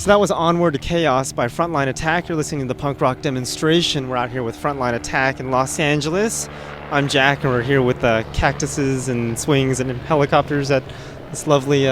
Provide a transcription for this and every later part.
So that was Onward to Chaos by Frontline Attack. You're listening to the punk rock demonstration. We're out here with Frontline Attack in Los Angeles. I'm Jack, and we're here with cactuses and swings and helicopters at this lovely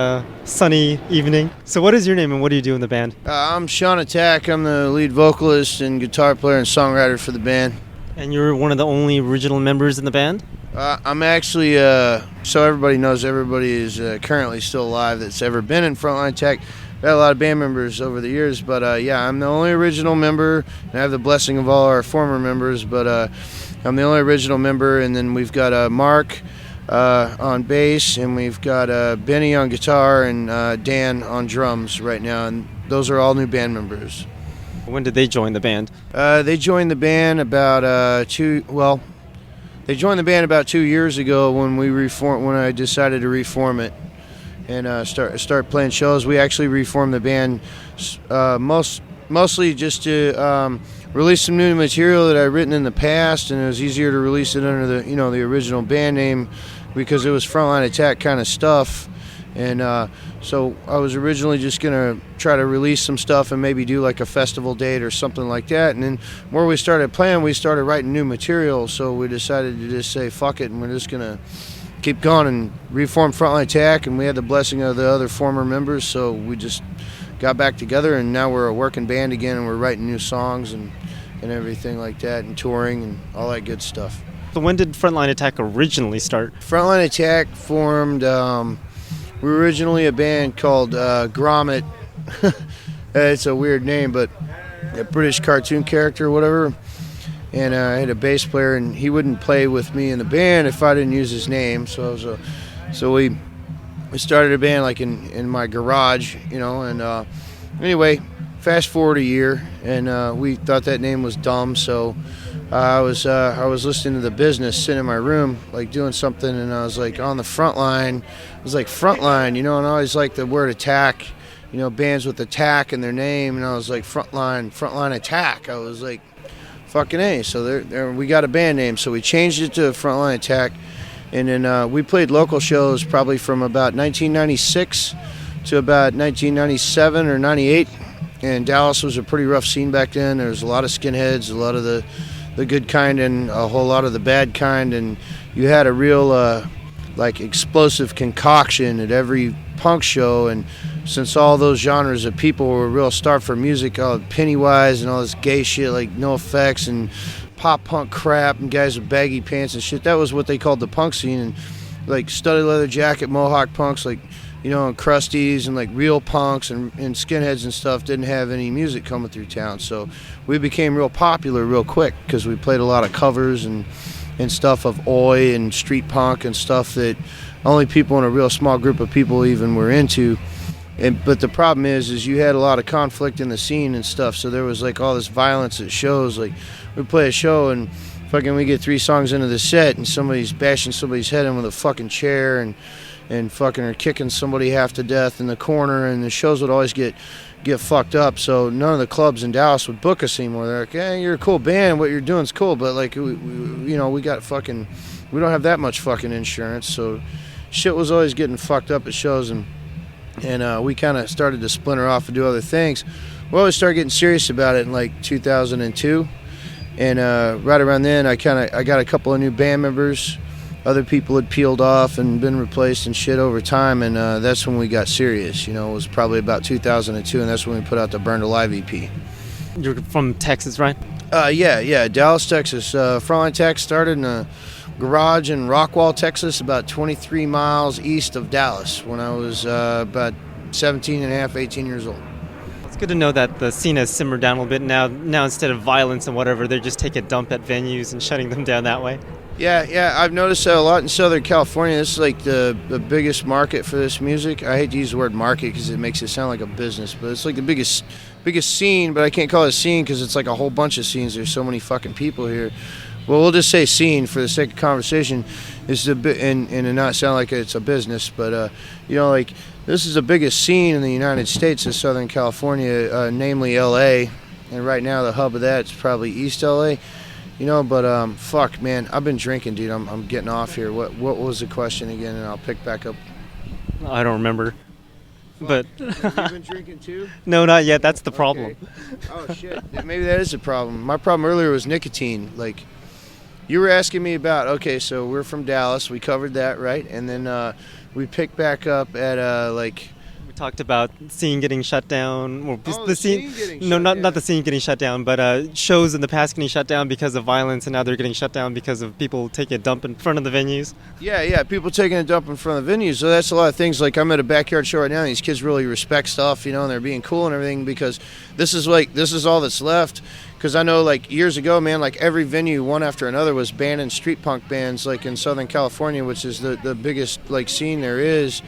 sunny evening. So what is your name and what do you do in the band? I'm Sean Attack. I'm the lead vocalist and guitar player and songwriter for the band. And you're one of the only original members in the band? I'm actually, so everybody knows, everybody is currently still alive that's ever been in Frontline Attack. We've had a lot of band members over the years, but yeah, I'm the only original member, and I have the blessing of all our former members, but I'm the only original member, and then we've got Mark on bass, and we've got Benny on guitar, and Dan on drums right now, and those are all new band members. When did they join the band? They joined the band about 2 years ago when I decided to reform it and start playing shows. We actually reformed the band mostly just to release some new material that I'd written in the past, and it was easier to release it under the original band name because it was Frontline Attack kind of stuff. And so I was originally just going to try to release some stuff and maybe do like a festival date or something like that. And then where we started playing, we started writing new material. So we decided to just say, fuck it, and we're just going to keep going and reform Frontline Attack. And we had the blessing of the other former members, so we just got back together, and now we're a working band again, and we're writing new songs and everything like that, and touring and all that good stuff. So when did Frontline Attack originally start? Frontline Attack formed... we were originally a band called Gromit. It's a weird name, but a British cartoon character or whatever. And I had a bass player, and he wouldn't play with me in the band if I didn't use his name. So we started a band like in my garage, And anyway, fast forward a year, and we thought that name was dumb. So I was listening to The Business, sitting in my room, like doing something, and I was like on the front line. I was like Frontline, and I always liked the word attack, bands with attack in their name, and I was like Frontline Attack. I was like, fucking A. So there we got a band name, so we changed it to Frontline Attack, and then we played local shows probably from about 1996 to about 1997 or 98, and Dallas was a pretty rough scene back then. There was a lot of skinheads, a lot of the good kind and a whole lot of the bad kind, and you had a real like explosive concoction at every punk show. And since all those genres of people were real starved for music, Pennywise and all this gay shit like NoFX and pop punk crap and guys with baggy pants and shit, that was what they called the punk scene. And like studded leather jacket mohawk punks, like and crusties and like real punks and skinheads and stuff didn't have any music coming through town. So we became real popular real quick because we played a lot of covers and stuff of oi and street punk and stuff that only people in a real small group of people even were into. But the problem is you had a lot of conflict in the scene and stuff, so there was like all this violence at shows. Like we play a show and fucking we get 3 songs into the set and somebody's bashing somebody's head in with a fucking chair and fucking are kicking somebody half to death in the corner, and the shows would always get fucked up. So none of the clubs in Dallas would book us anymore. They're like, hey, you're a cool band, what you're doing's cool, but like we got fucking, we don't have that much fucking insurance. So shit was always getting fucked up at shows, and we kind of started to splinter off and do other things. We always started getting serious about it in like 2002, and right around then I got a couple of new band members. other people had peeled off and been replaced and shit over time, and that's when we got serious. You know, it was probably about 2002, and that's when we put out the Burned Alive EP. You're from Texas, right? Yeah, Dallas, Texas. Frontline Tech started in a garage in Rockwall, Texas, about 23 miles east of Dallas when I was about 17 and a half, 18 years old. It's good to know that the scene has simmered down a little bit now. Now instead of violence and whatever, they just take a dump at venues and shutting them down that way. Yeah, I've noticed that a lot in Southern California. This is like the biggest market for this music. I hate to use the word market because it makes it sound like a business, but it's like the biggest scene, but I can't call it a scene because it's like a whole bunch of scenes. There's so many fucking people here. Well, we'll just say scene for the sake of conversation, is the and not sound like it's a business, but you know, like this is the biggest scene in the United States is Southern California, namely L.A., and right now the hub of that is probably East L.A. You know, but fuck, man, I've been drinking, dude. I'm getting off here. What was the question again? And I'll pick back up. I don't remember. But have you been drinking too? No, not yet. That's the problem. Okay. Oh shit, maybe that is the problem. My problem earlier was nicotine. Like, you were asking me about. Okay, so we're from Dallas. We covered that, right? And then we picked back up at like. We talked about scene getting shut down. Or the scene getting no, shut not down. not the scene getting shut down, but shows in the past getting shut down because of violence, and now they're getting shut down because of people taking a dump in front of the venues. Yeah, people taking a dump in front of the venues. So that's a lot of things. Like, I'm at a backyard show right now, and these kids really respect stuff, you know, and they're being cool and everything because this is all that's left. Because I know, like, years ago, man, like, every venue, one after another, was banning street punk bands, like, in Southern California, which is the biggest, like, scene there is.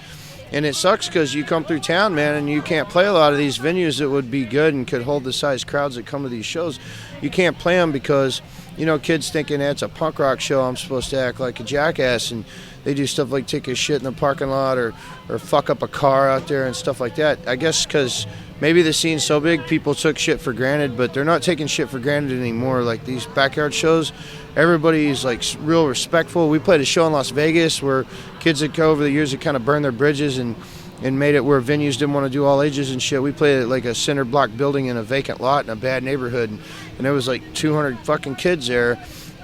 And it sucks because you come through town, man, and you can't play a lot of these venues that would be good and could hold the size crowds that come to these shows. You can't play them because, you know, kids thinking that's a punk rock show, I'm supposed to act like a jackass, and they do stuff like take a shit in the parking lot or fuck up a car out there and stuff like that. I guess because maybe the scene's so big, people took shit for granted, but they're not taking shit for granted anymore. Like, these backyard shows, everybody's like real respectful. We played a show in Las Vegas where kids that go over the years that kind of burned their bridges and made it where venues didn't want to do all ages and shit. We played at like a cinder block building in a vacant lot in a bad neighborhood, and there was like 200 fucking kids there.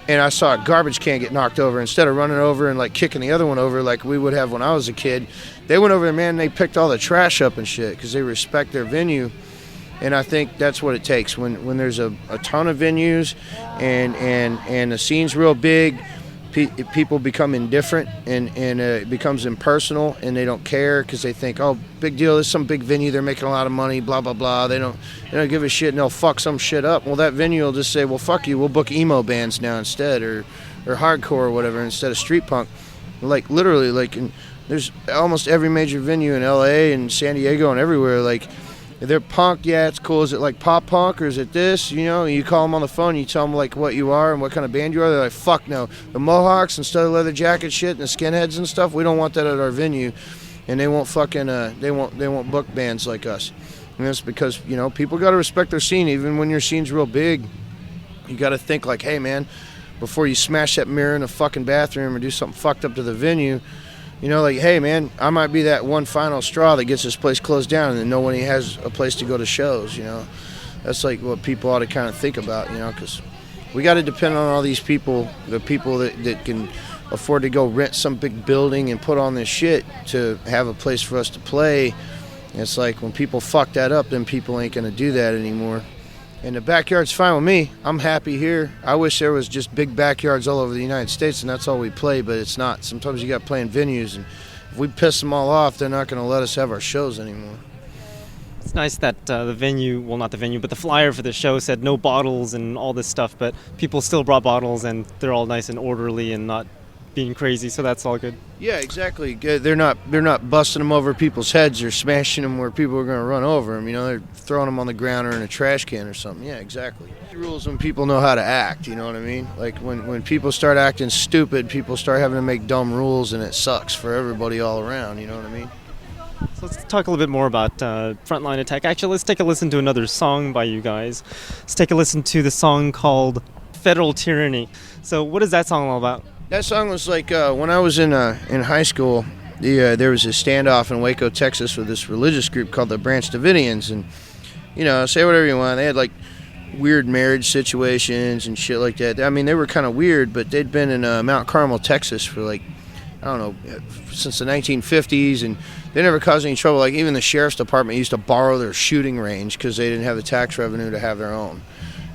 And I saw a garbage can get knocked over. Instead of running over and like kicking the other one over like we would have when I was a kid, they went over there, man, and they picked all the trash up and shit because they respect their venue. And I think that's what it takes when there's a ton of venues and the scene's real big. People become indifferent and it becomes impersonal, and they don't care because they think, oh, big deal, there's some big venue, they're making a lot of money, blah blah blah. They don't give a shit, and they'll fuck some shit up. Well, that venue will just say, well, fuck you, we'll book emo bands now instead, or hardcore or whatever instead of street punk. Like, literally, like, there's almost every major venue in LA and San Diego and everywhere, like, they're punk, yeah, it's cool. Is it like pop punk or is it this? You know, you call them on the phone, you tell them like what you are and what kind of band you are. They're like, fuck no. The Mohawks and studded leather jacket shit and the skinheads and stuff, we don't want that at our venue. And they won't fucking, they won't book bands like us. And that's because, you know, people got to respect their scene. Even when your scene's real big, you got to think like, hey man, before you smash that mirror in a fucking bathroom or do something fucked up to the venue, you know, like, hey, man, I might be that one final straw that gets this place closed down and then nobody has a place to go to shows, you know. That's, like, what people ought to kind of think about, you know, because we got to depend on all these people, the people that can afford to go rent some big building and put on this shit to have a place for us to play. And it's like when people fuck that up, then people ain't going to do that anymore. And the backyard's fine with me. I'm happy here. I wish there was just big backyards all over the United States and that's all we play, but it's not. Sometimes you got playing venues, and if we piss them all off, they're not going to let us have our shows anymore. It's nice that the venue, well, not the venue, but the flyer for the show said no bottles and all this stuff, but people still brought bottles and they're all nice and orderly and not being crazy, so that's all good. Yeah, exactly. They're not busting them over people's heads or smashing them where people are going to run over them. You know, they're throwing them on the ground or in a trash can or something. Yeah, exactly. The rules when people know how to act. You know what I mean? Like when people start acting stupid, people start having to make dumb rules, and it sucks for everybody all around. You know what I mean? So let's talk a little bit more about Frontline Attack. Actually, let's take a listen to another song by you guys. Let's take a listen to the song called Federal Tyranny. So what is that song all about? That song was like when I was in high school. There was a standoff in Waco, Texas, with this religious group called the Branch Davidians, and you know, say whatever you want. They had like weird marriage situations and shit like that. I mean, they were kind of weird, but they'd been in Mount Carmel, Texas for like, I don't know, since the 1950s, and they never caused any trouble. Like, even the sheriff's department used to borrow their shooting range because they didn't have the tax revenue to have their own.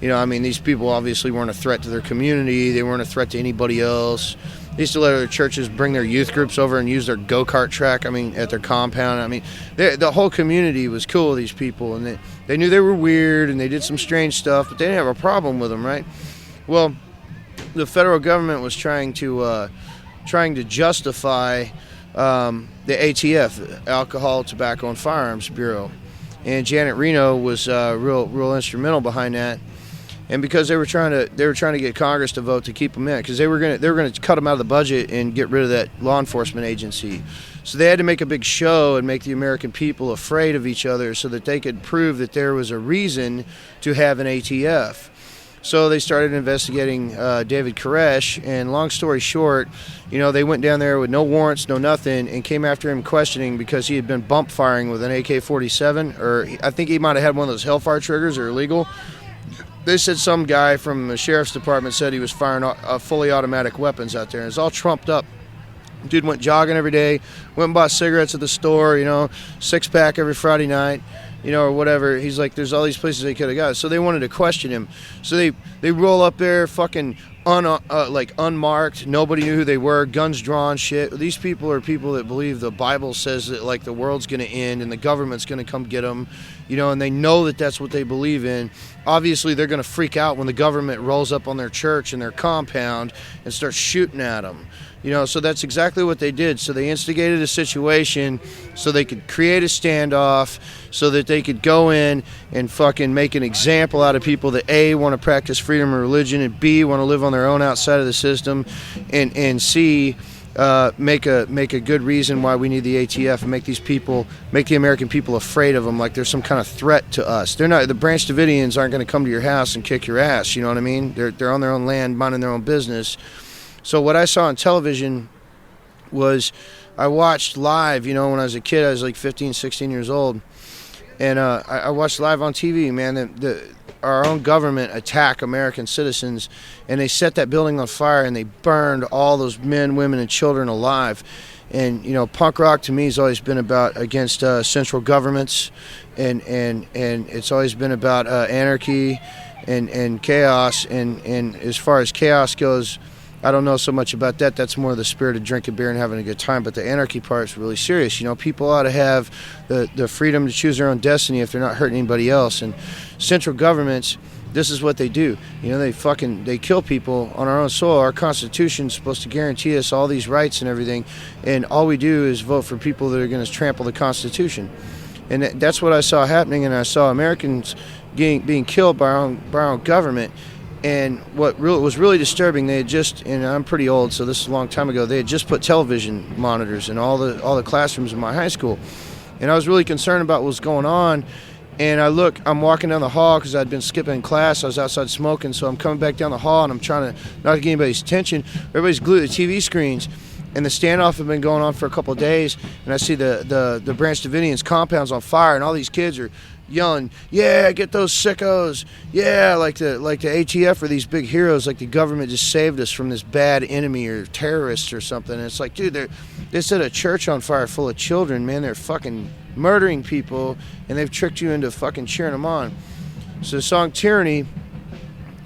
You know, I mean, these people obviously weren't a threat to their community. They weren't a threat to anybody else. They used to let other churches bring their youth groups over and use their go-kart track, I mean, at their compound. I mean, the whole community was cool with these people, and they knew they were weird, and they did some strange stuff, but they didn't have a problem with them, right? Well, the federal government was trying to justify the ATF, Alcohol, Tobacco, and Firearms Bureau. And Janet Reno was real instrumental behind that. And because they were trying to get Congress to vote to keep them in, because they were going to cut them out of the budget and get rid of that law enforcement agency. So they had to make a big show and make the American people afraid of each other so that they could prove that there was a reason to have an ATF. So they started investigating David Koresh, and long story short, you know, they went down there with no warrants, no nothing, and came after him questioning because he had been bump firing with an AK-47, or I think he might have had one of those Hellfire triggers, or illegal. They said some guy from the sheriff's department said he was firing fully automatic weapons out there, and it's all trumped up. Dude went jogging every day, went and bought cigarettes at the store, you know, 6-pack every Friday night, you know, or whatever. He's like, there's all these places they could have got. So they wanted to question him. So they roll up there fucking unmarked. Nobody knew who they were. Guns drawn, shit. These people are people that believe the Bible says that, like, the world's going to end and the government's going to come get them, you know, and they know that that's what they believe in. Obviously, they're going to freak out when the government rolls up on their church and their compound and starts shooting at them. You know, so that's exactly what they did. So they instigated a situation so they could create a standoff, so that they could go in and fucking make an example out of people that A, want to practice freedom of religion, and B, want to live on their own outside of the system, and C, make a good reason why we need the ATF, and make the American people afraid of them, like there's some kind of threat to us. They're not. The Branch Davidians aren't going to come to your house and kick your ass. You know what I mean? They're on their own land, minding their own business. So what I saw on television was, I watched live, you know, when I was a kid. I was like 15, 16 years old. And I watched live on TV, man, our own government attack American citizens. And they set that building on fire, and they burned all those men, women, and children alive. And, you know, punk rock to me has always been about against central governments. And it's always been about anarchy and chaos. And as far as chaos goes, I don't know so much about that. That's more the spirit of drinking beer and having a good time. But the anarchy part is really serious. You know, people ought to have the freedom to choose their own destiny if they're not hurting anybody else. And central governments, this is what they do. You know, they kill people on our own soil. Our Constitution's supposed to guarantee us all these rights and everything. And all we do is vote for people that are going to trample the Constitution. And that's what I saw happening. And I saw Americans being killed by our own government. And what was really disturbing, they had just, and I'm pretty old, so this is a long time ago, they had just put television monitors in all the classrooms in my high school. And I was really concerned about what was going on. And I'm walking down the hall because I'd been skipping class. I was outside smoking, so I'm coming back down the hall, and I'm trying to not to get anybody's attention. Everybody's glued to the TV screens. And the standoff had been going on for a couple of days, and I see the Branch Davidians' compounds on fire, and all these kids are yelling, "Yeah, get those sickos!" Yeah, like the ATF are these big heroes, like the government just saved us from this bad enemy or terrorists or something. And it's like, dude, they set a church on fire full of children, man. They're fucking murdering people, and they've tricked you into fucking cheering them on. So the song "Tyranny"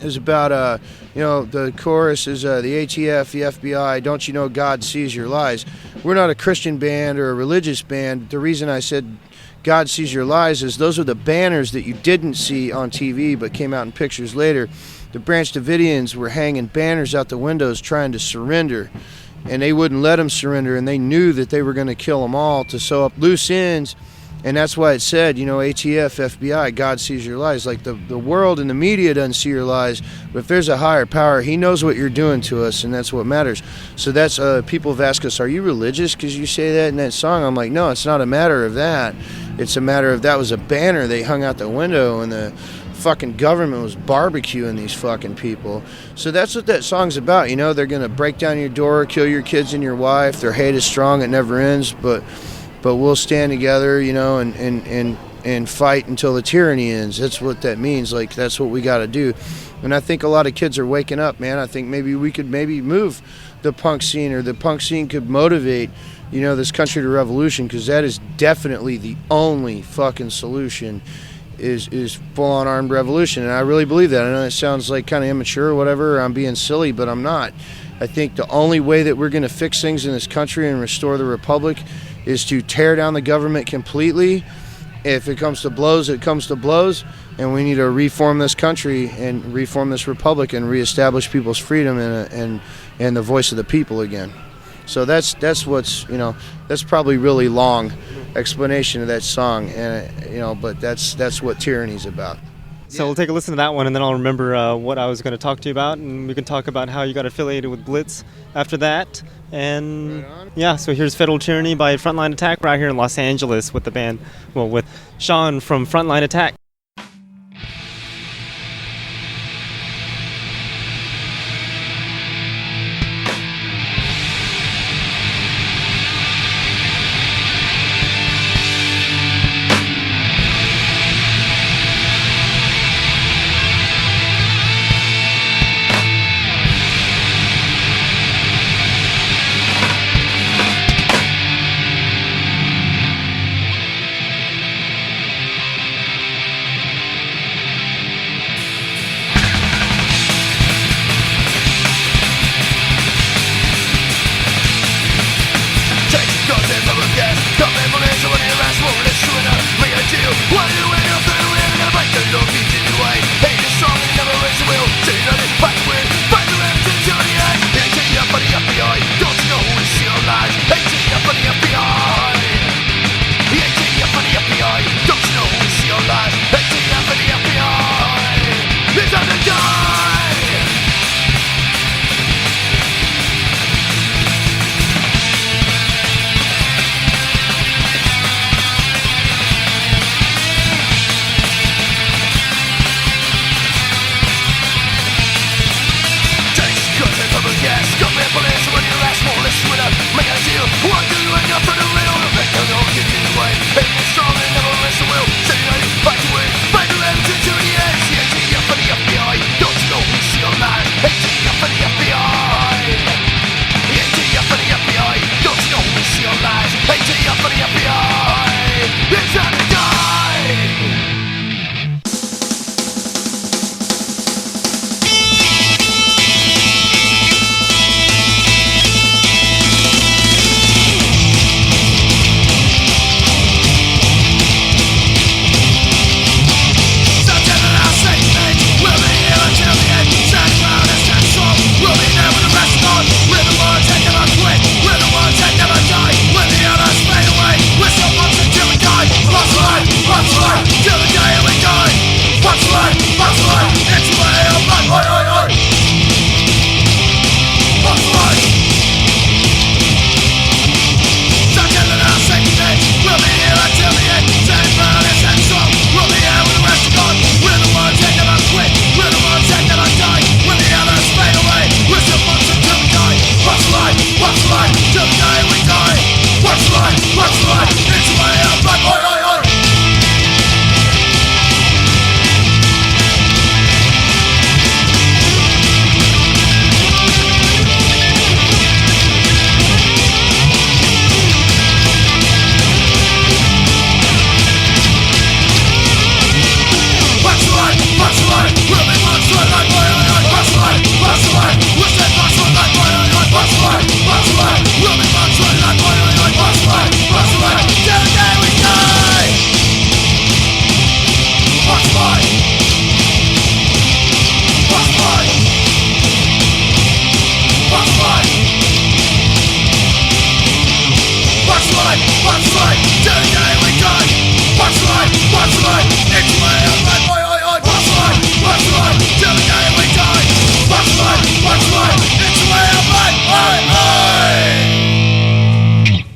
is about you know, the chorus is the ATF, the FBI, don't you know God sees your lies. We're not a Christian band or a religious band. The reason I said God sees your lies is those are the banners that you didn't see on TV but came out in pictures later. The Branch Davidians were hanging banners out the windows trying to surrender, and they wouldn't let them surrender, and they knew that they were going to kill them all to sew up loose ends. And that's why it said, you know, ATF, FBI, God sees your lies. Like the world and the media doesn't see your lies, but if there's a higher power, he knows what you're doing to us, and that's what matters. So that's, people have asked us, are you religious because you say that in that song? I'm like, no, it's not a matter of that. It's a matter of that was a banner they hung out the window, and the fucking government was barbecuing these fucking people. So that's what that song's about, you know. They're going to break down your door, kill your kids and your wife. Their hate is strong, it never ends, but we'll stand together, you know, and and fight until the tyranny ends. That's what that means. Like, that's what we got to do. And I think a lot of kids are waking up, man. I think maybe we could move the punk scene, or the punk scene could motivate, this country to revolution, because that is definitely the only fucking solution is full-on armed revolution. And I really believe that. I know it sounds like kind of immature or whatever, or I'm being silly, but I'm not. I think the only way that we're going to fix things in this country and restore the republic is to tear down the government completely. If it comes to blows, it comes to blows, and we need to reform this country and reform this republic and reestablish people's freedom and the voice of the people again. So that's what's, that's probably really long explanation of that song, and but that's what tyranny's about. So we'll take a listen to that one, and then I'll remember what I was going to talk to you about, and we can talk about how you got affiliated with Blitz after that. And yeah, so here's Federal Tyranny by Frontline Attack right here in Los Angeles with the band, with Sean from Frontline Attack.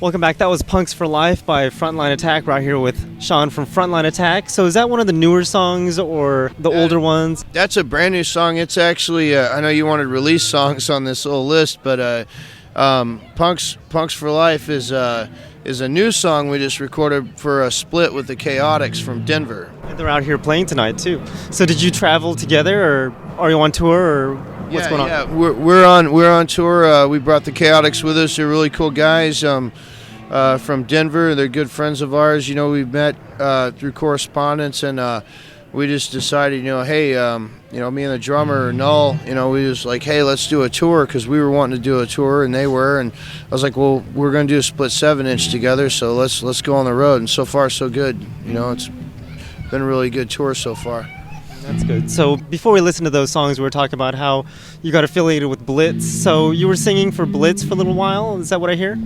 Welcome back. That was Punks for Life by Frontline Attack right here with Sean from Frontline Attack. So is that one of the newer songs or the older ones? That's a brand new song. It's actually, I know you wanted release songs on this little list, but Punks for Life is a new song we just recorded for a split with the Chaotix from Denver. And they're out here playing tonight too. So did you travel together, or are you on tour, or what's going on? Yeah, we're on tour. We brought the Chaotix with us. They're really cool guys from Denver. They're good friends of ours. You know, we've met through correspondence, and we just decided, hey, me and the drummer Null, we just like, hey, let's do a tour, because we were wanting to do a tour and they were, and I was like, well, we're going to do a split 7-inch together, so let's go on the road. And so far so good. It's been a really good tour so far. That's good. So before we listen to those songs, we were talking about how you got affiliated with Blitz. So you were singing for Blitz for a little while. Is that what I hear?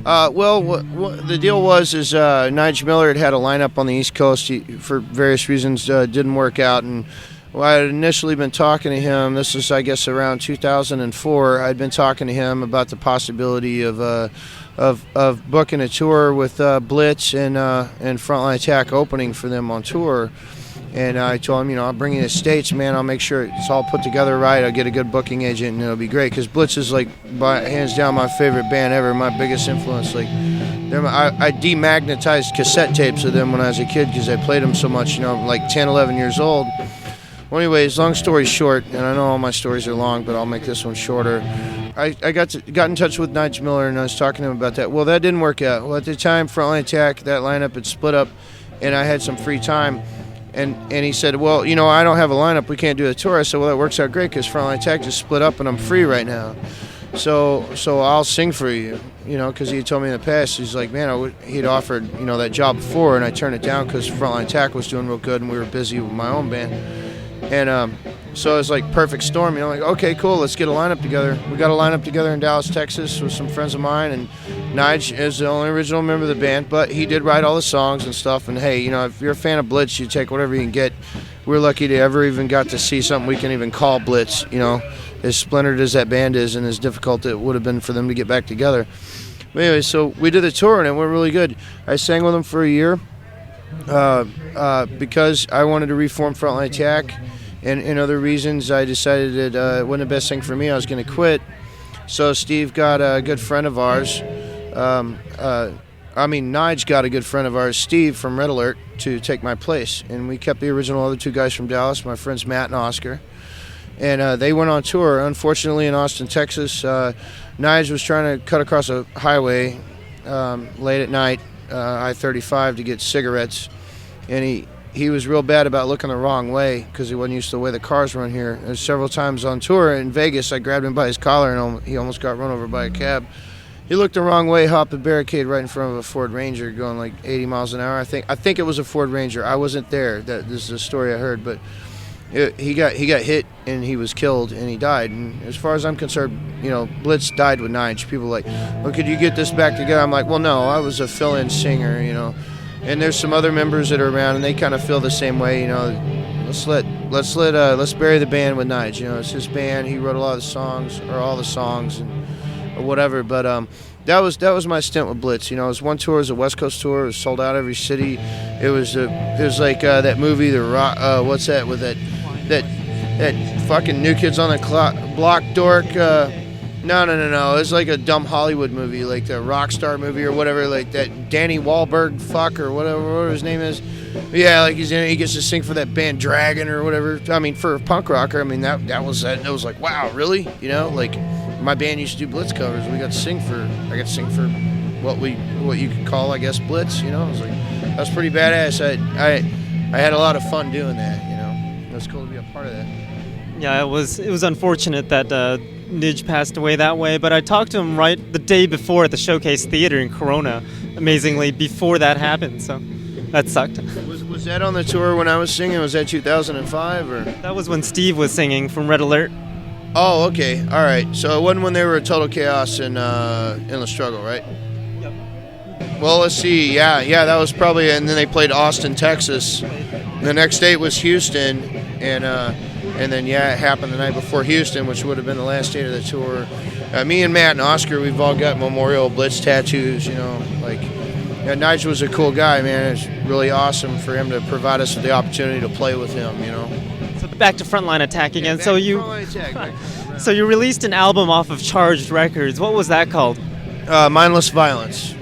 Well, what the deal was is Nigel Miller had a lineup on the East Coast. He, for various reasons, didn't work out. And I had initially been talking to him. This is, I guess, around 2004. I'd been talking to him about the possibility of booking a tour with Blitz and Frontline Attack opening for them on tour. And I told him, I'll bring you to the States, man. I'll make sure it's all put together right. I'll get a good booking agent, and it'll be great. Because Blitz is, like, hands down my favorite band ever, my biggest influence. Like, I demagnetized cassette tapes of them when I was a kid because I played them so much, like 10, 11 years old. Well, anyways, long story short, and I know all my stories are long, but I'll make this one shorter. I got in touch with Nigel Miller, and I was talking to him about that. Well, that didn't work out. Well, at the time, Frontline Attack, that lineup had split up, and I had some free time. And he said, well, I don't have a lineup. We can't do a tour. I said, well, that works out great because Frontline Attack just split up and I'm free right now. So I'll sing for you, because he told me in the past, he's like, man, he'd offered, that job before, and I turned it down because Frontline Attack was doing real good and we were busy with my own band. And so it was like perfect storm. Like, okay, cool, let's get a lineup together. We got a lineup together in Dallas, Texas with some friends of mine, and Nige is the only original member of the band, but he did write all the songs and stuff. And hey, if you're a fan of Blitz, you take whatever you can get. We're lucky to ever even got to see something we can even call Blitz, as splintered as that band is and as difficult it would have been for them to get back together. But anyway, so we did the tour and it went really good. I sang with them for a year because I wanted to reform Frontline Attack. And other reasons, I decided that it wasn't the best thing for me. I was going to quit. So Steve got a good friend of ours. Nige got a good friend of ours, Steve from Red Alert, to take my place. And we kept the original other two guys from Dallas, my friends Matt and Oscar. And they went on tour. Unfortunately, in Austin, Texas, Nige was trying to cut across a highway late at night, I-35, to get cigarettes. And he was real bad about looking the wrong way because he wasn't used to the way the cars run here. And several times on tour in Vegas, I grabbed him by his collar and he almost got run over by a cab. He looked the wrong way, hopped a barricade right in front of a Ford Ranger going like 80 miles an hour. I think it was a Ford Ranger. I wasn't there. This is a story I heard, but he got hit and he was killed and he died. And as far as I'm concerned, Blitz died with Nige. People are like, well, could you get this back together? I'm like, well, no, I was a fill-in singer, And there's some other members that are around, and they kind of feel the same way. Let's bury the band with Nige. It's his band. He wrote a lot of the songs, or all the songs, or whatever. But that was my stint with Blitz. It was one tour, it was a West Coast tour. It was sold out every city. It was like that movie, The Rock. What's that with that fucking New Kids on the Block dork? No. It's like a dumb Hollywood movie, like the Rockstar movie or whatever, like that Danny Wahlberg fuck or whatever his name is. Yeah, like he's in it. He gets to sing for that band Dragon or whatever. For a punk rocker, that was like, wow, really? Like my band used to do Blitz covers. I got to sing for what you could call, I guess, Blitz. I was like, that's pretty badass. I had a lot of fun doing that. It was cool to be a part of that. Yeah, it was unfortunate that Nige passed away that way, but I talked to him right the day before at the Showcase Theater in Corona, amazingly, before that happened, so that sucked. Was that on the tour when I was singing? Was that 2005? Or? That was when Steve was singing from Red Alert. Oh, okay, all right. So it wasn't when they were at Total Chaos in the Struggle, right? Yep. Well, let's see. Yeah, that was probably, and then they played Austin, Texas. The next date was Houston, and then, it happened the night before Houston, which would have been the last date of the tour. Me and Matt and Oscar, we've all got Memorial Blitz tattoos, Nigel was a cool guy, man. It's really awesome for him to provide us with the opportunity to play with him, So back to Frontline Attack again. Yeah, so So you released an album off of Charged Records. What was that called? Mindless Violence.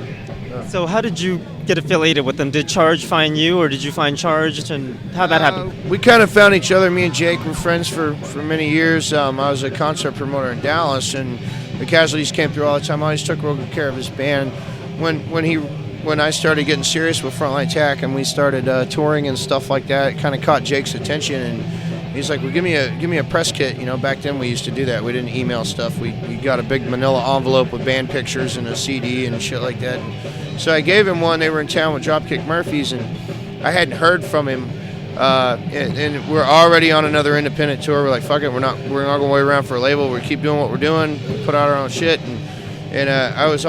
So how did you get affiliated with them? Did Charged find you, or did you find Charged, and how'd that happen? We kind of found each other. Me and Jake were friends for many years. I was a concert promoter in Dallas, and the Casualties came through all the time. I always took real good care of his band. When I started getting serious with Frontline Attack and we started touring and stuff like that, it kind of caught Jake's attention, and he's like, "Well, give me a press kit." You know, back then we used to do that. We didn't email stuff. We got a big Manila envelope with band pictures and a CD and shit like that. So I gave him one. They were in town with Dropkick Murphys, and I hadn't heard from him. And we're already on another independent tour. We're like, fuck it, we're not going to wait around for a label. We keep doing what we're doing. We put out our own shit. And I was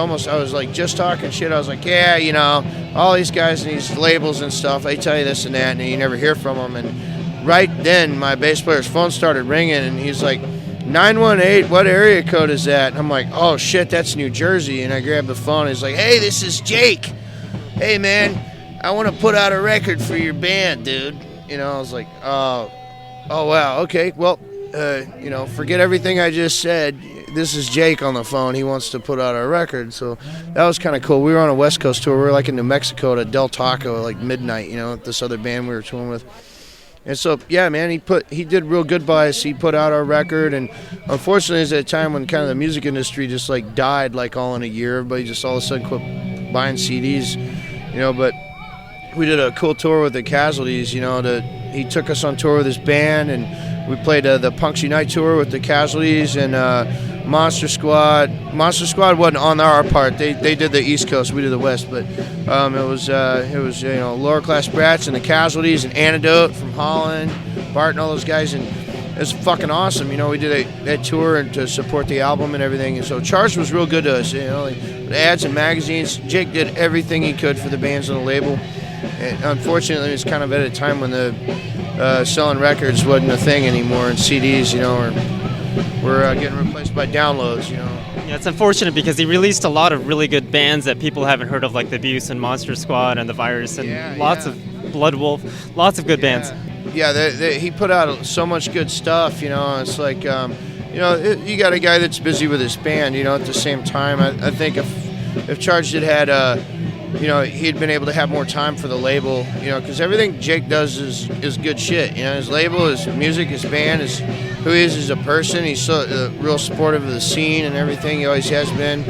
like just talking shit. I was like, yeah, you know, all these guys and these labels and stuff, they tell you this and that, and you never hear from them. And right then, my bass player's phone started ringing, and he's like, 918, what area code is that? And I'm like, oh shit, that's New Jersey. And I grabbed the phone. He's like, hey, this is Jake. Hey man, I want to put out a record for your band, dude. You know, I was like, oh wow, okay, well, you know, forget everything I just said. This is Jake on the phone. He wants to put out a record. So that was kind of cool. We were on a West Coast tour. We were like in New Mexico at Del Taco, like midnight, you know, with this other band we were touring with. And so, yeah, man, he did real good by us. He put out our record, and unfortunately, it was at a time when kind of the music industry just like died like all in a year. Everybody just all of a sudden quit buying CDs, you know. But we did a cool tour with the Casualties, you know. He took us on tour with his band, and we played the Punks Unite tour with the Casualties and Monster Squad. Monster Squad wasn't on our part. They did the East Coast, we did the West, but it was you know, Lower Class Brats and the Casualties and Antidote from Holland, Bart and all those guys, and it's fucking awesome. You know, we did that tour and to support the album and everything, and so Charged was real good to us. You know, like, the ads and magazines. Jake did everything he could for the bands on the label, and unfortunately, it's kind of at a time when the selling records wasn't a thing anymore, and CDs, you know, were getting replaced by downloads, you know. Yeah, it's unfortunate because he released a lot of really good bands that people haven't heard of, like The Abuse and Monster Squad and The Virus and lots of Blood Wolf, lots of good bands. Yeah, he put out so much good stuff, you know. It's like, you know, you got a guy that's busy with his band, you know, at the same time. I think if Charged had you know, he'd been able to have more time for the label, you know, because everything Jake does is good shit. You know, his label, his music, his band, is who he is as a person. He's so real supportive of the scene and everything. He always has been.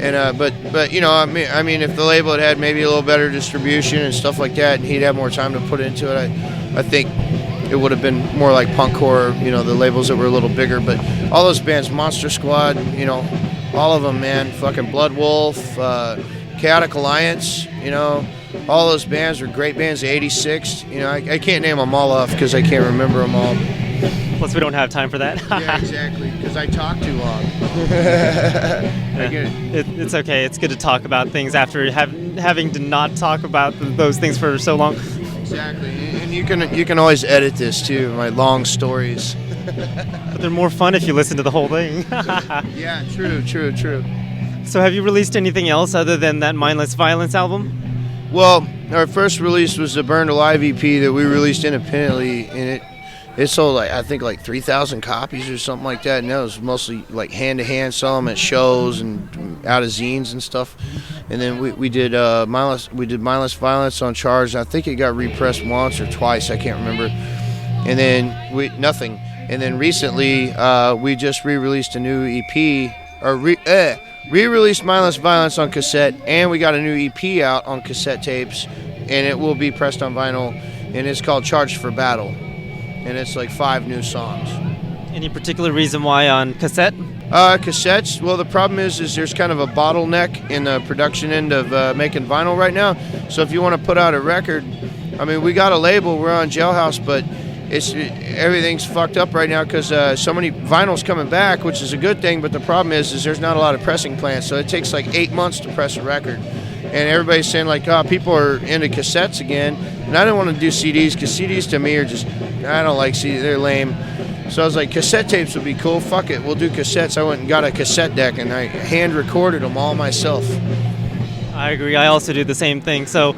And but you know, I mean, if the label had maybe a little better distribution and stuff like that, and he'd have more time to put into it, I think it would have been more like punkcore. You know, the labels that were a little bigger. But all those bands, Monster Squad, you know, all of them, man, fucking Blood Wolf. Chaotic Alliance, you know, all those bands were great bands. 86, you know, I can't name them all off because I can't remember them all. Plus, we don't have time for that. Yeah, exactly, because I talk too long. It's okay. It's good to talk about things after having to not talk about those things for so long. Exactly, and you can always edit this too, my long stories. But they're more fun if you listen to the whole thing. Yeah, true. So have you released anything else other than that Mindless Violence album? Well, our first release was the Burned Alive EP that we released independently, and it sold I think 3,000 copies or something like that, and that was mostly like hand-to-hand, sell them at shows and out of zines and stuff. And then we did Mindless Violence on Charged. I think it got repressed once or twice, I can't remember. And then nothing. And then recently we just re-released a new EP, or re-released Mindless Violence on cassette, and we got a new EP out on cassette tapes, and it will be pressed on vinyl, and it's called Charged for Battle, and it's like 5 new songs. Any particular reason why on cassette? Cassettes, well, the problem is there's kind of a bottleneck in the production end of making vinyl right now, so if you want to put out a record, I mean, we got a label, we're on Jailhouse, but everything's fucked up right now because so many vinyls coming back, which is a good thing, but the problem is there's not a lot of pressing plants, so it takes like 8 months to press a record, and everybody's saying like, oh, people are into cassettes again, and I don't want to do CDs because CDs to me are just, I don't like CDs, they're lame. So I was like, cassette tapes would be cool, fuck it, we'll do cassettes. I went and got a cassette deck and I hand recorded them all myself. I agree, I also do the same thing. So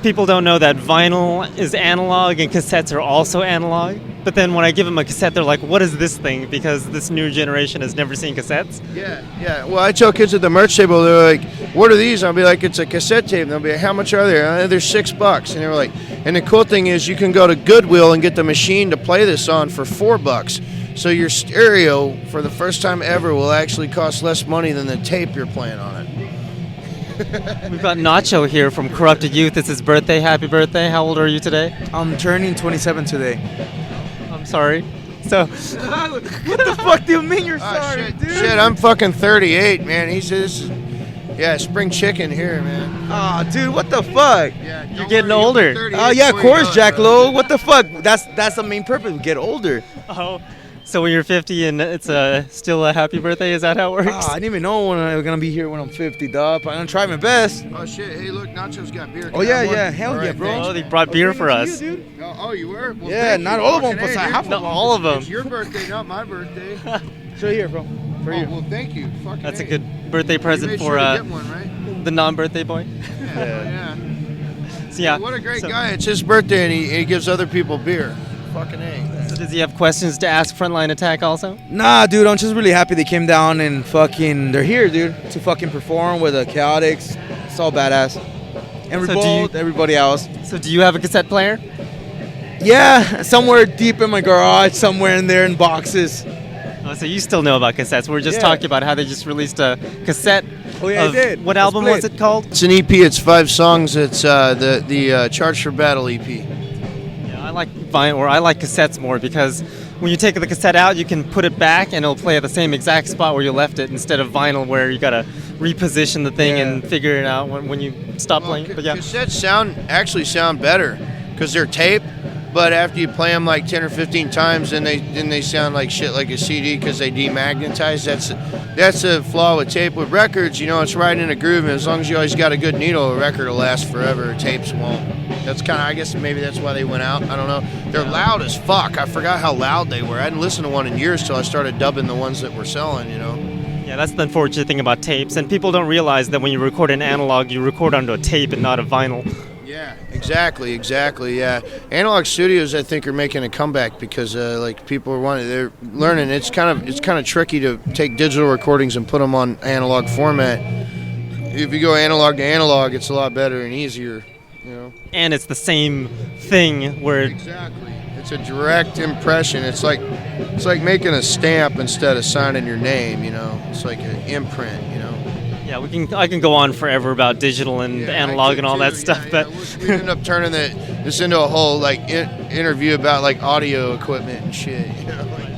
people don't know that vinyl is analog and cassettes are also analog. But then when I give them a cassette, they're like, what is this thing? Because this new generation has never seen cassettes. Yeah. Well, I tell kids at the merch table, they're like, what are these? I'll be like, it's a cassette tape. And they'll be like, how much are they? They're $6. And they're like, and the cool thing is you can go to Goodwill and get the machine to play this on for $4. So your stereo, for the first time ever, will actually cost less money than the tape you're playing on it. We've got Nacho here from Corrupted Youth. It's his birthday. Happy birthday. How old are you today? I'm turning 27 today. I'm sorry. So, What the fuck do you mean you're sorry, dude? Shit, I'm fucking 38, man. He says, yeah, spring chicken here, man. Aw, dude, what the fuck? Yeah, you're getting older. Oh, yeah, of course, Jack Lowe. What the fuck? That's the main purpose. We get older. oh, so when you're 50 and it's still a happy birthday, is that how it works? I didn't even know when I'm gonna be here when I'm 50, dog. I'm gonna try my best. Oh, shit. Hey, look, Nacho's got beer. Oh, yeah. Hell yeah, bro. Oh, they brought beer for us. You, dude. Oh, you were? Well, Yeah, thank not you. all of them, Fucking but A, half dude. of No, all of them. It's your birthday, not my birthday. So here, bro. For you. Well, thank you. Fucking That's a A. good birthday You present made for sure to get one, right? the non-birthday boy. Yeah. So, yeah. What a great so- guy. It's his birthday, and he gives other people beer. Fucking A. So does he have questions to ask Frontline Attack also? Nah, dude, I'm just really happy they came down and fucking, they're here, dude, to fucking perform with the Chaotix. It's all badass. And So do Revolt, everybody else. So do you have a cassette player? Yeah, somewhere deep in my garage, somewhere in there in boxes. Oh, so you still know about cassettes. We were just Yeah. talking about how they just released a cassette. Oh, yeah, of, I did. What Let's album play was it. it called? It's an EP. It's 5 songs. It's the Charge for Battle EP. Yeah, I like vinyl, or I like cassettes more because when you take the cassette out, you can put it back and it'll play at the same exact spot where you left it, instead of vinyl where you gotta reposition the thing and figure it out when you stop playing. But yeah, Cassettes actually sound better because they're tape. But after you play them like 10 or 15 times, then they sound like shit, like a CD, because they demagnetize. That's a flaw with tape. With records, it's right in a groove, and as long as you always got a good needle, a record will last forever. Tapes won't. That's kind of, I guess maybe that's why they went out. I don't know. They're loud as fuck. I forgot how loud they were. I hadn't listened to one in years till I started dubbing the ones that were selling. yeah, that's the unfortunate thing about tapes, and people don't realize that when you record an analog, you record onto a tape and not a vinyl. Yeah, exactly. Yeah, analog studios, I think, are making a comeback because people are they're learning. It's kind of tricky to take digital recordings and put them on analog format. If you go analog to analog, it's a lot better and easier. And it's the same thing where Exactly. It's a direct impression. It's like making a stamp instead of signing your name. It's like an imprint. yeah, I can go on forever about digital and Yeah, analog I could and all too. that stuff, Yeah, but we ended up turning this into a whole interview about audio equipment and shit.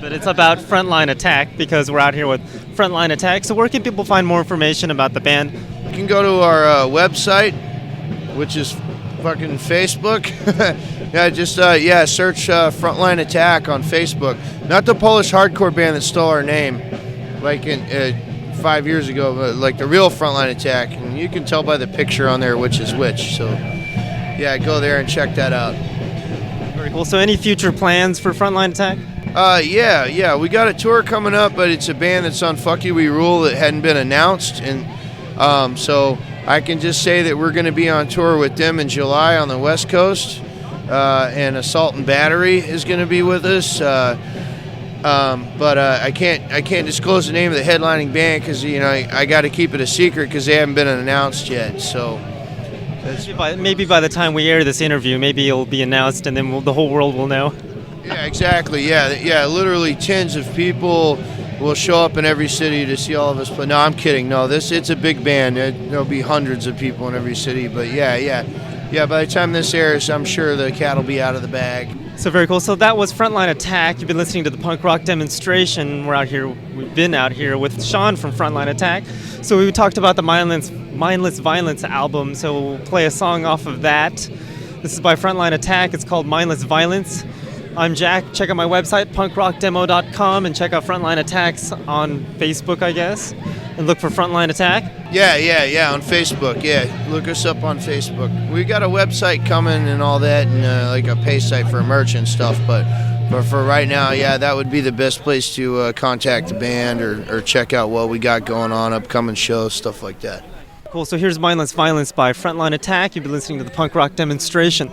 but it's about Frontline Attack because we're out here with Frontline Attack. So where can people find more information about the band? You can go to our website, which is fucking Facebook. Search Frontline Attack on Facebook. Not the Polish hardcore band that stole our name, like in 5 years ago, but like the real Frontline Attack, and you can tell by the picture on there which is which. So, yeah, go there and check that out. Very cool. So any future plans for Frontline Attack? Yeah, we got a tour coming up, but it's a band that's on Fuck You We Rule that hadn't been announced, and so I can just say that we're going to be on tour with them in July on the West Coast, and Assault and Battery is going to be with us. But I can't disclose the name of the headlining band because I got to keep it a secret because they haven't been announced yet. So Maybe by the time we air this interview, maybe it'll be announced and then the whole world will know. yeah, exactly. Yeah. Literally tens of people will show up in every city to see all of us play. No, I'm kidding. No, it's a big band. There'll be hundreds of people in every city. But yeah. By the time this airs, I'm sure the cat will be out of the bag. So very cool. So that was Frontline Attack. You've been listening to the punk rock demonstration. We've been out here with Sean from Frontline Attack. So we talked about the Mindless Violence album. So we'll play a song off of that. This is by Frontline Attack. It's called Mindless Violence. I'm Jack. Check out my website, punkrockdemo.com, and check out Frontline Attacks on Facebook, I guess. And look for Frontline Attack. Yeah, on Facebook. Yeah, look us up on Facebook. We got a website coming and all that, and like a pay site for merch and stuff. But for right now, yeah, that would be the best place to contact the band or check out what we got going on, upcoming shows, stuff like that. Cool. So here's Mindless Violence by Frontline Attack. You've been listening to the punk rock demonstration.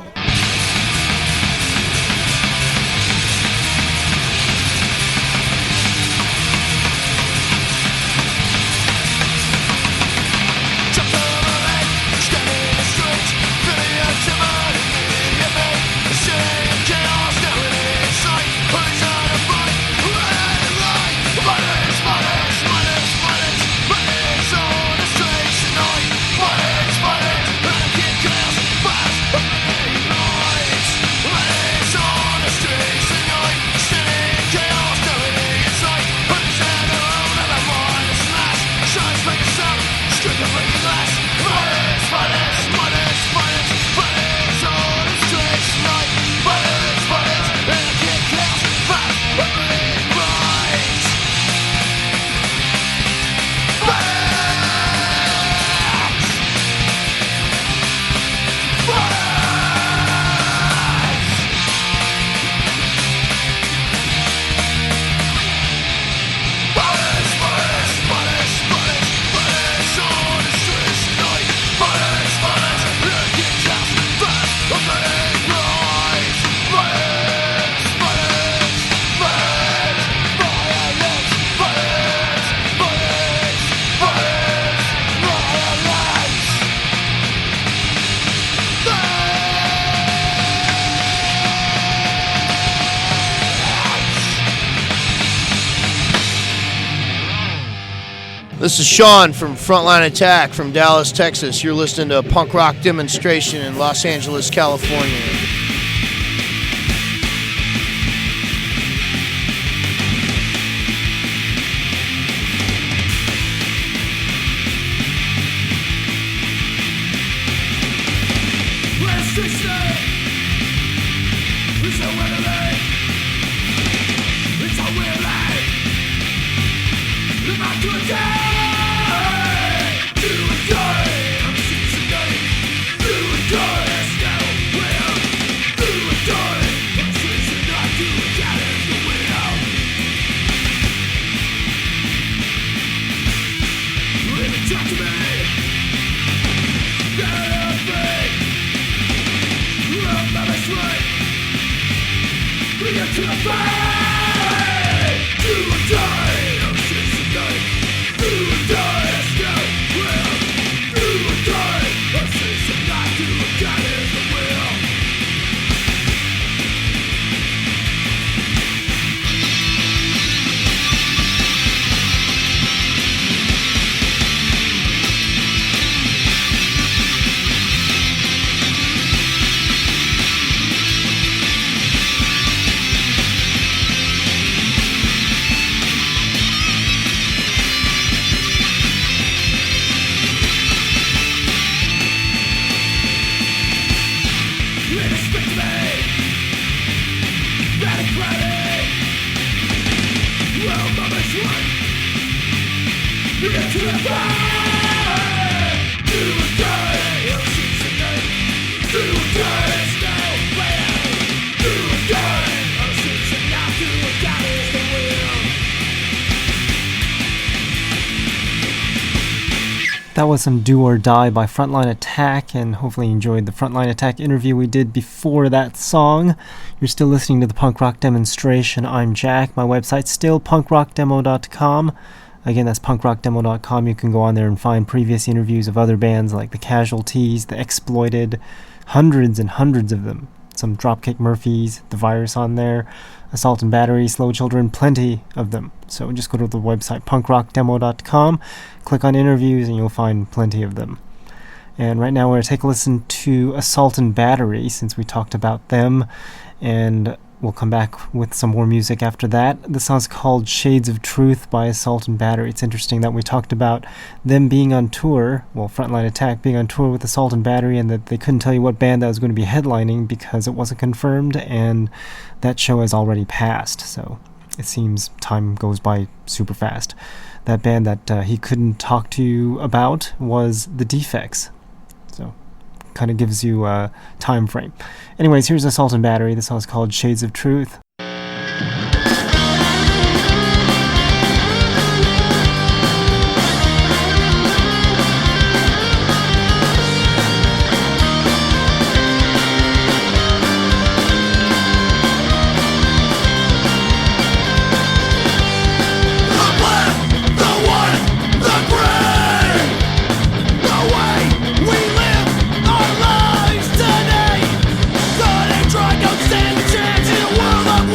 This is Sean from Frontline Attack from Dallas, Texas. You're listening to a punk rock demonstration in Los Angeles, California. That was some Do or Die by Frontline Attack, and hopefully you enjoyed the Frontline Attack interview we did before that song. You're still listening to the punk rock demonstration. I'm Jack. My website's still punkrockdemo.com. Again, that's punkrockdemo.com. You can go on there and find previous interviews of other bands like The Casualties, The Exploited, hundreds and hundreds of them. Some Dropkick Murphys, The Virus on there, Assault and Battery, Slow Children, plenty of them. So just go to the website punkrockdemo.com, click on interviews, and you'll find plenty of them. And right now we're going to take a listen to Assault and Battery, since we talked about them, and we'll come back with some more music after that. The song's called Shades of Truth by Assault and Battery. It's interesting that we talked about them being on tour, well, Frontline Attack being on tour with Assault and Battery, and that they couldn't tell you what band that was going to be headlining because it wasn't confirmed, and that show has already passed, so it seems time goes by super fast. That band that he couldn't talk to you about was The Defects, so kind of gives you a time frame. Anyways, here's Assault and Battery. The song's called Shades of Truth. Stand a chance in a world of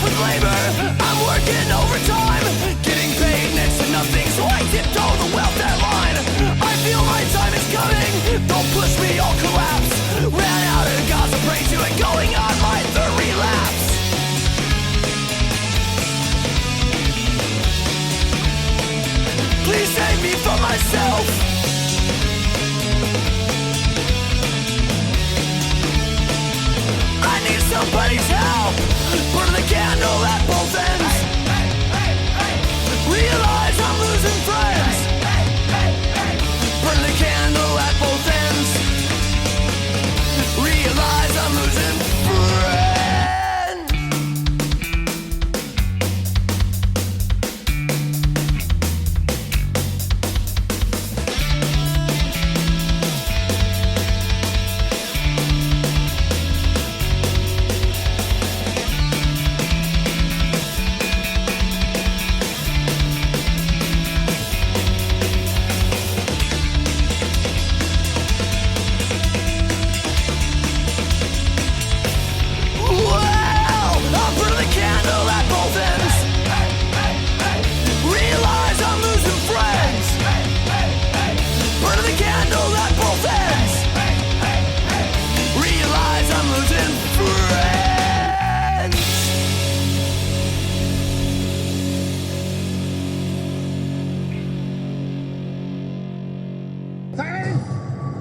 with labor. I'm working overtime, getting paid next to nothing, so I tiptoe the welfare line. I feel my time is coming, don't push me, I'll collapse. Ran out of gods to pray to and going on my third relapse. Please save me from myself. I need somebody's help. Burn the candle at both ends. Realize I'm losing friends. Burn the candle at both ends. Realize I'm losing friends.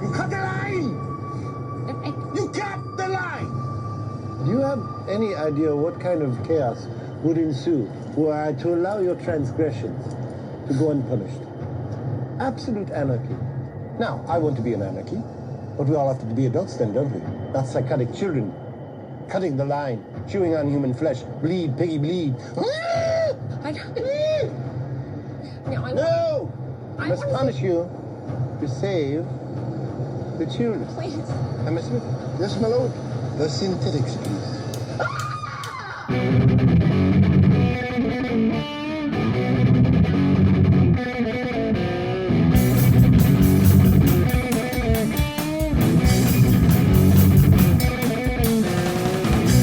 You cut the line! You cut the line! Do you have any idea what kind of chaos would ensue were I to allow your transgressions to go unpunished? Absolute anarchy. Now, I want to be an anarchy, but we all have to be adults then, don't we? Not psychotic children. Cutting the line, chewing on human flesh. Bleed, piggy, bleed. No! I must punish you to save the children. Please. Miss Smith, yes, my lord. The synthetics, please.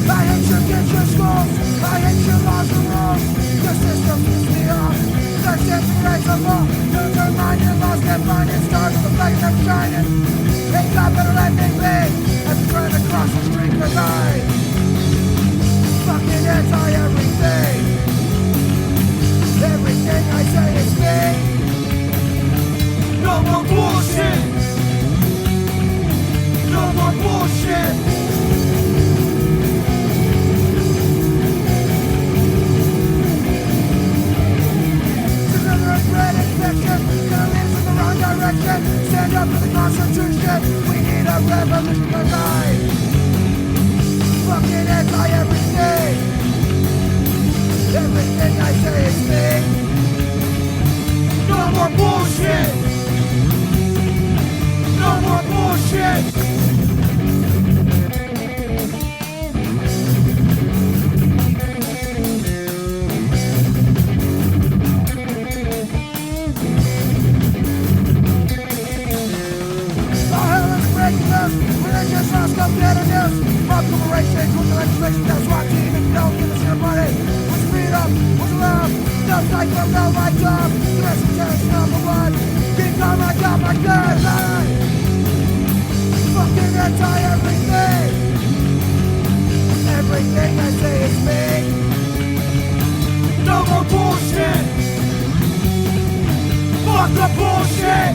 I hate your kids, your schools. I hate your laws and rules. Your system pisses me off. There's different rates of all. Lose your mind and lost their mind and stars with the light that's shining. Ain't God better let me be as we run across the street tonight. Fucking anti-everything. Everything I say is me. No more bullshit. No more bullshit. Red infection, gonna lead us in the wrong direction. Stand up for the Constitution. We need a revolution tonight. Fucking anti-everything. Everything I say is me. No more bullshit. No more bullshit. Religious lost competitors. Mob corporations with the legislation that's rocky and don't give us your money. What's freedom? What's love? No cycle, no my job. The rest of terrorist number one. Keep on my job, my gun. Fucking anti-everything. Everything I say is me. No more bullshit. Fuck the bullshit.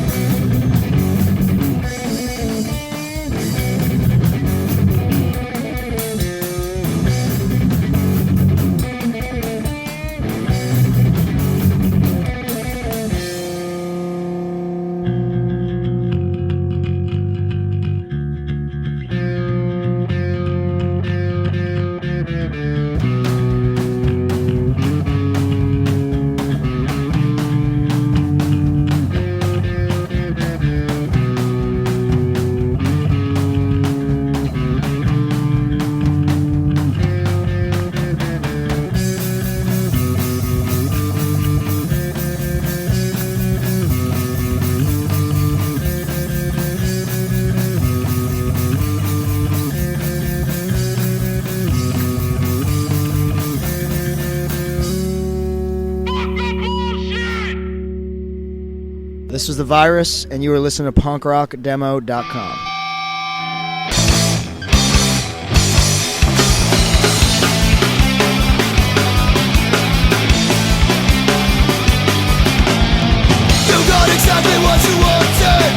This was The Virus, and you were listening to punkrockdemo.com. You got exactly what you wanted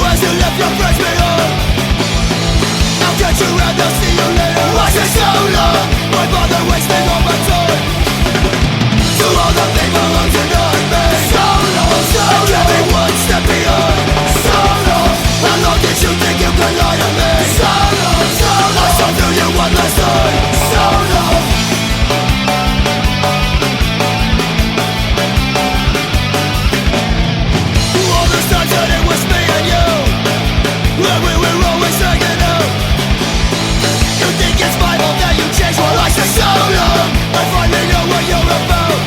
as you left your friends behind. I'll get you and I'll see you later. Why is it so long? Why bother wasting all my time? To all the people who deny me. So long, so long. Kept me one step behind. So long. How long did you think you could lie to me? So long, so long. I saw through you one last time. So long. All those times that it was me and you, when we were always hanging out. You think it's my fault that you changed? Well, I said so long. I finally know what you're about.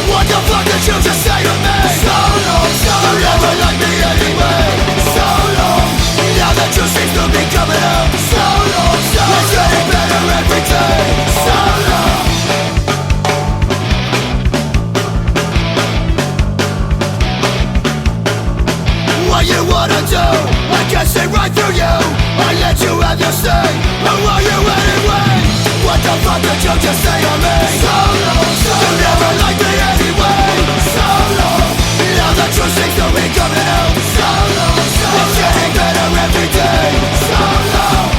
What the fuck did you just say to me? So long, so long. You never liked me anyway. So long. Now the truth seems to be coming out. So long, so long. It's getting better every day. So long. What you wanna do? I can see right through you. I let you have your say. Who are you anyway? What the fuck did you just say to me? So long, so long. You never liked me anyway. So long. Now the truth seems to be coming out. So long, so long. It's getting better every day. So long.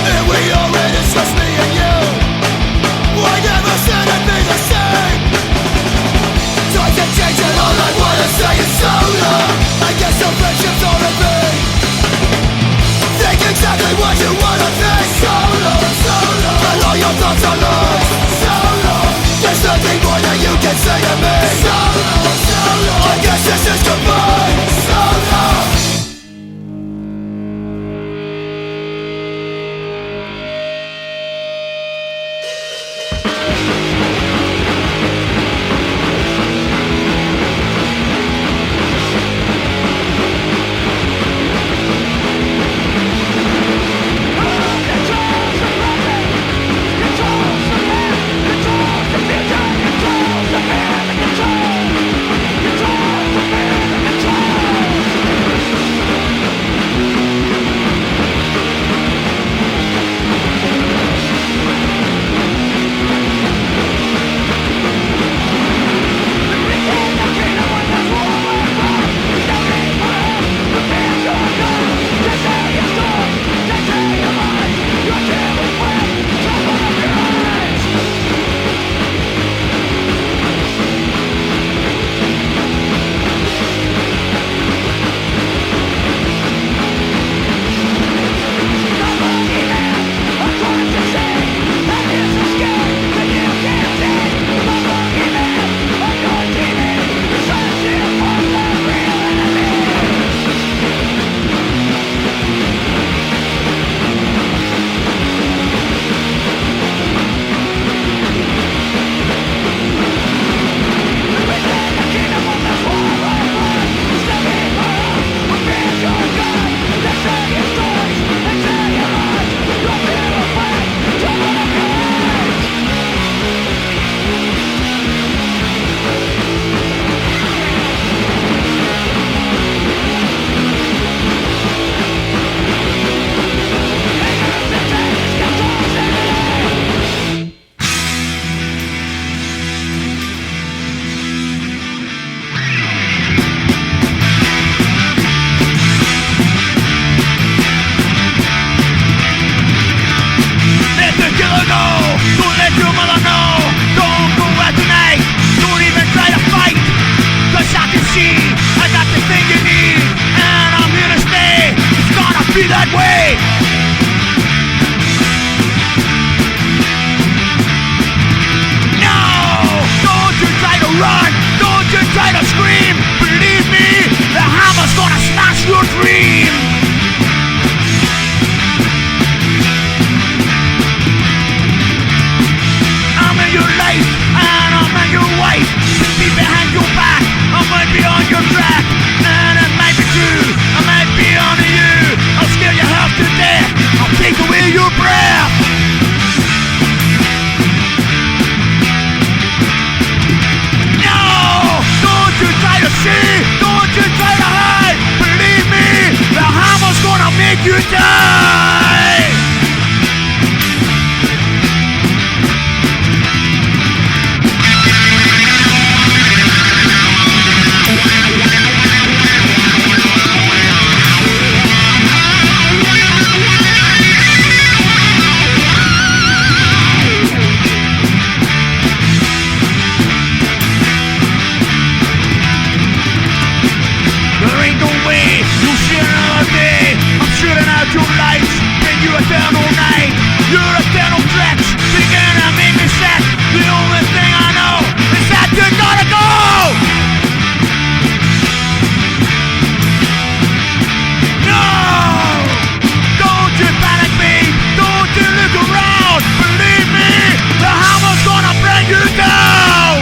And we already discussed me and you. I never said it'd be the same. Times have changed and all I wanna say is so long. I guess our friendship's all of me. Think exactly what you wanna think. you die. There ain't no way you shit another day. I'm shooting out your lights, and you eternal night. You're eternal threats, thinking to make me sad. The only thing I know is that you gotta go. No! Don't you panic me, don't you look around. Believe me, the hammer's gonna bring you down.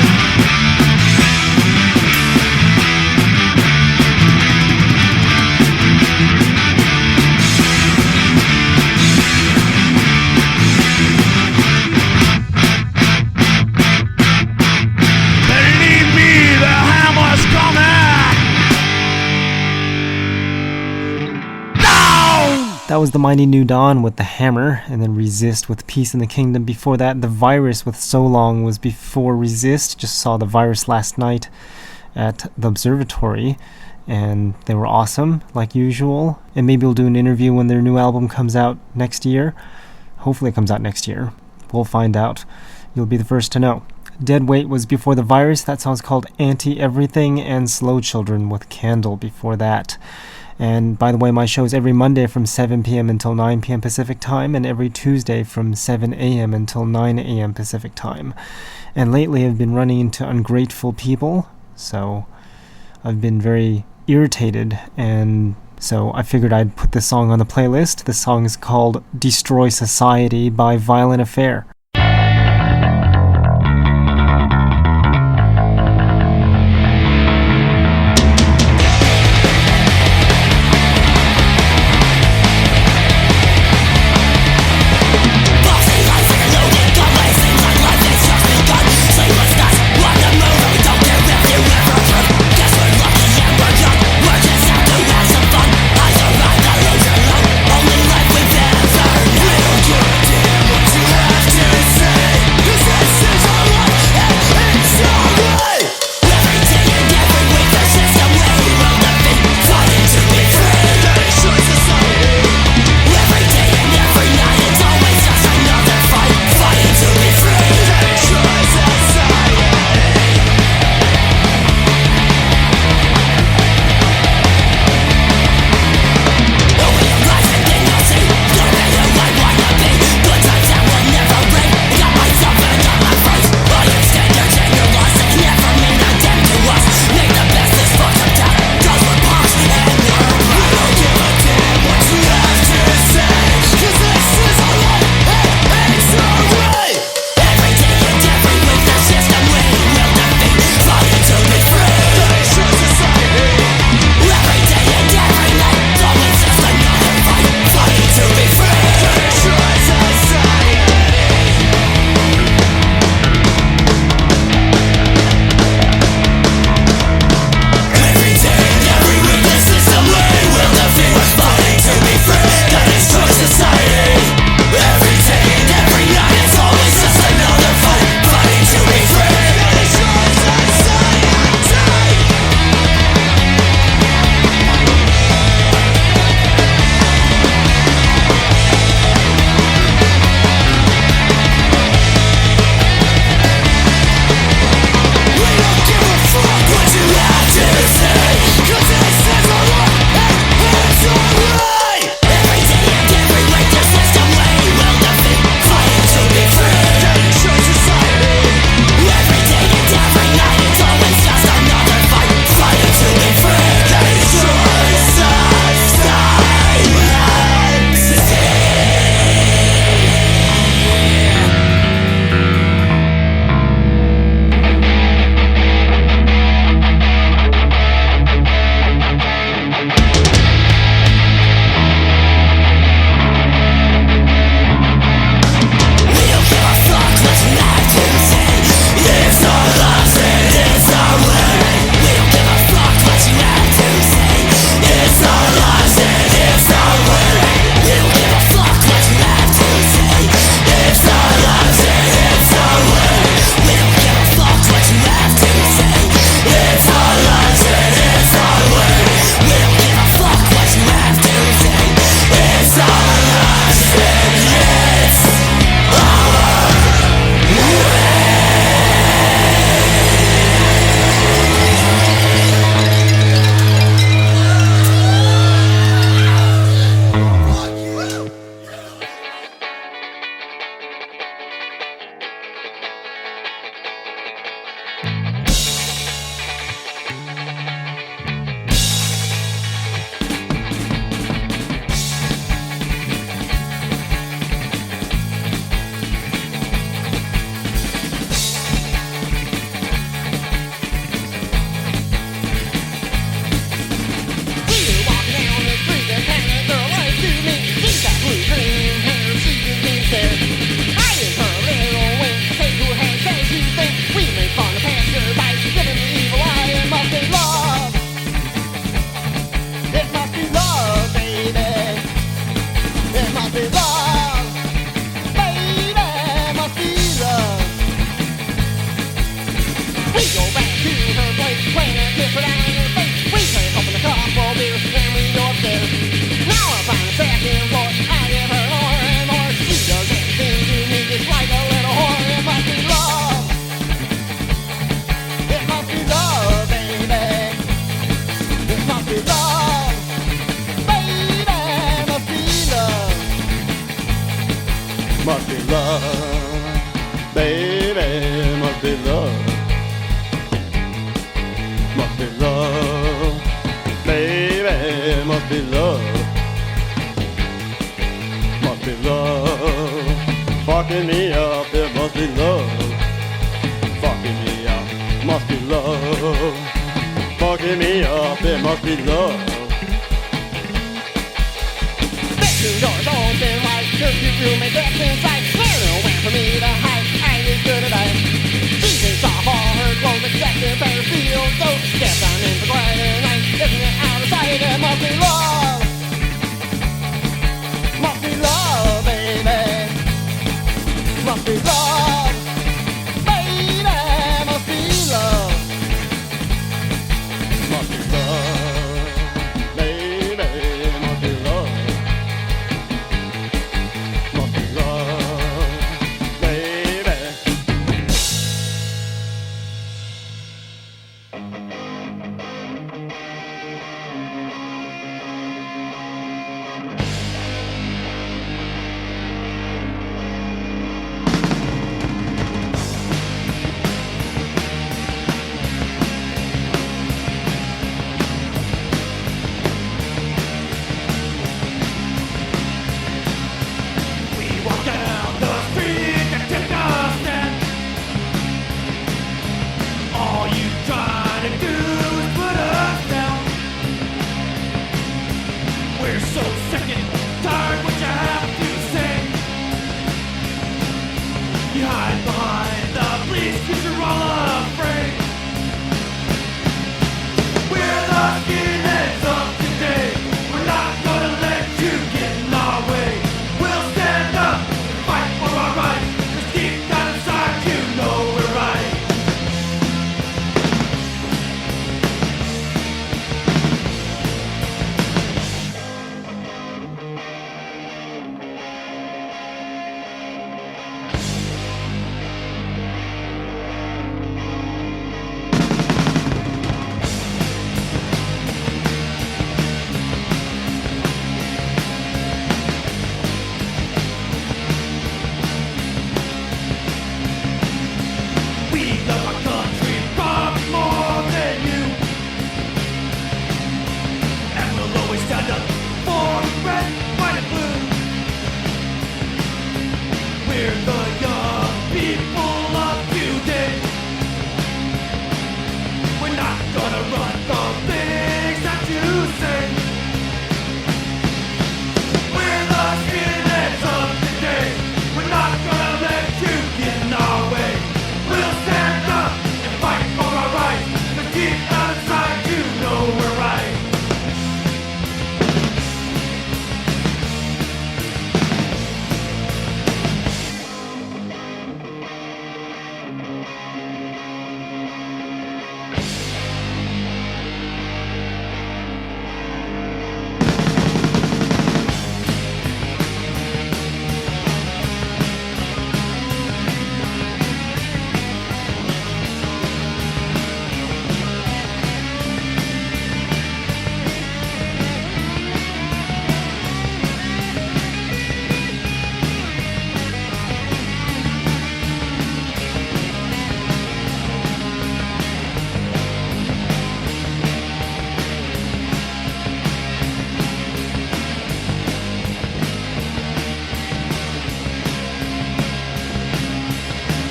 Believe me, the hammer's coming down! That was The Mighty New Dawn with The Hammer, and then Resist with Peace in the Kingdom. Before that, The Virus with So Long was before Resist. Just saw The Virus last night at the Observatory, and they were awesome, like usual. And maybe we'll do an interview when their new album comes out next year. Hopefully it comes out next year. We'll find out. You'll be the first to know. Dead Weight was before The Virus. That song's called Anti-Everything, and Slow Children with Candle before that. And by the way, my show is every Monday from 7 p.m. until 9 p.m. Pacific Time, and every Tuesday from 7 a.m. until 9 a.m. Pacific Time. And lately I've been running into ungrateful people, so I've been very irritated, and so I figured I'd put this song on the playlist. This song is called Destroy Society by Violent Affair. Only life we've ever known. You did what you have to. love. Must be love. Baby, must be love. Must be love. Fucking me up, it must be love. Fucking me up, must be love. Fucking me up, it must be love. Bedroom doors open wide, curfew room and death inside. Nowhere for me to hide, I was good at night. Jesus saw her clothes, exactly better feel so. Stepped on in the quiet night, isn't it out of sight? It must be love. Must be love, baby. Must be love. Baby, must be love. Must be love. Baby, must be love. Must be love. Baby. We walk down the street and take a stand. All you try to do is put us down. We're so sick and tired what you have to say. You hide behind the police 'cause you're all afraid. We're the skinheads of today. We're not gonna let you get in our way. We'll stand up and fight for our rights. 'Cause deep down inside you know we're right. We love our country far more than you. And we'll always stand up for red, white, and blue. We're the young people of today. We're not gonna run from things that you say. We're the skinheads of today. We're not gonna let you get in our way. We'll stand up and fight for our rights. But deep down inside you know we're right.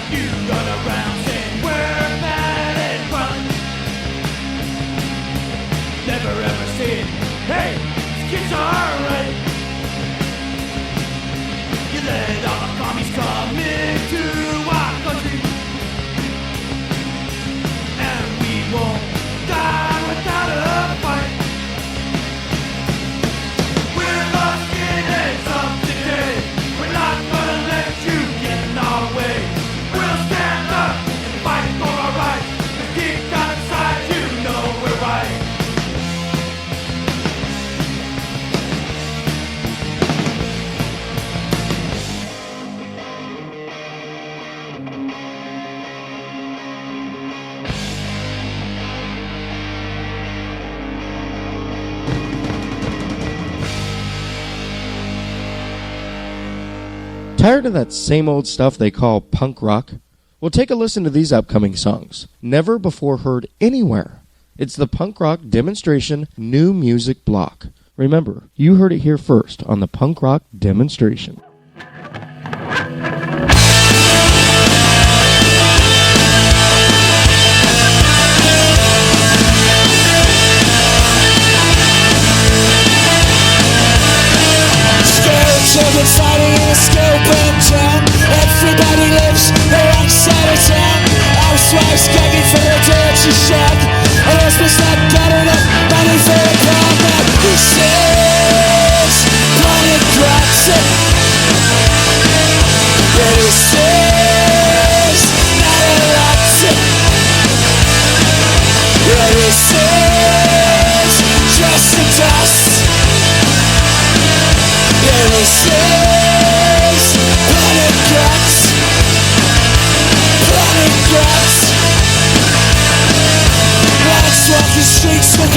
You run around saying we're bad and run. Never ever said, hey, these kids are right. You let all the commies come into our country. And we won't die without a fight. We're the skinheads of today. We're not gonna let you get in our way. We'll stand up and fight for our rights. 'Cause deep down inside you know we're right. Tired of that same old stuff they call punk rock? Well, take a listen to these upcoming songs. Never before heard anywhere. It's the Punk Rock Demonstration New Music Block. Remember, you heard it here first on the Punk Rock Demonstration. Children fighting in a scope town. Everybody lives the wrong side of town. Housewives gagging for a dirty shack. A husband's not got enough money for a prom. Now who says panic rocks it? Yeah, who says not a lot's it? Yeah, who says just the dust? There is planet guts, planet guts. Lads walking streets with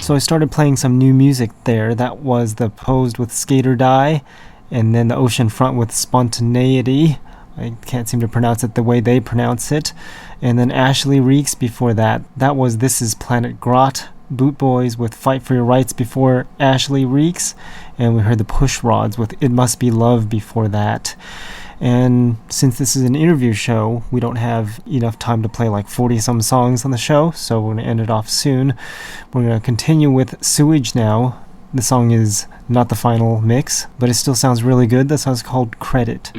So I started playing some new music there. That was The Posed with Skate or Die, and then The Ocean Front with Spontaneity. I can't seem to pronounce it the way they pronounce it. And then Ashley Reeks before that. That was This Is Planet Grot. Boot Boys with Fight for Your Rights before Ashley Reeks. And we heard the Push Rods with It Must Be Love before that. And since this is an interview show, we don't have enough time to play like 40-some songs on the show, so we're going to end it off soon. We're going to continue with Sewage now. The song is not the final mix, but it still sounds really good. The song's called Credit.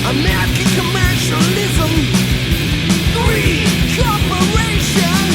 American commercialism, greed, corporation.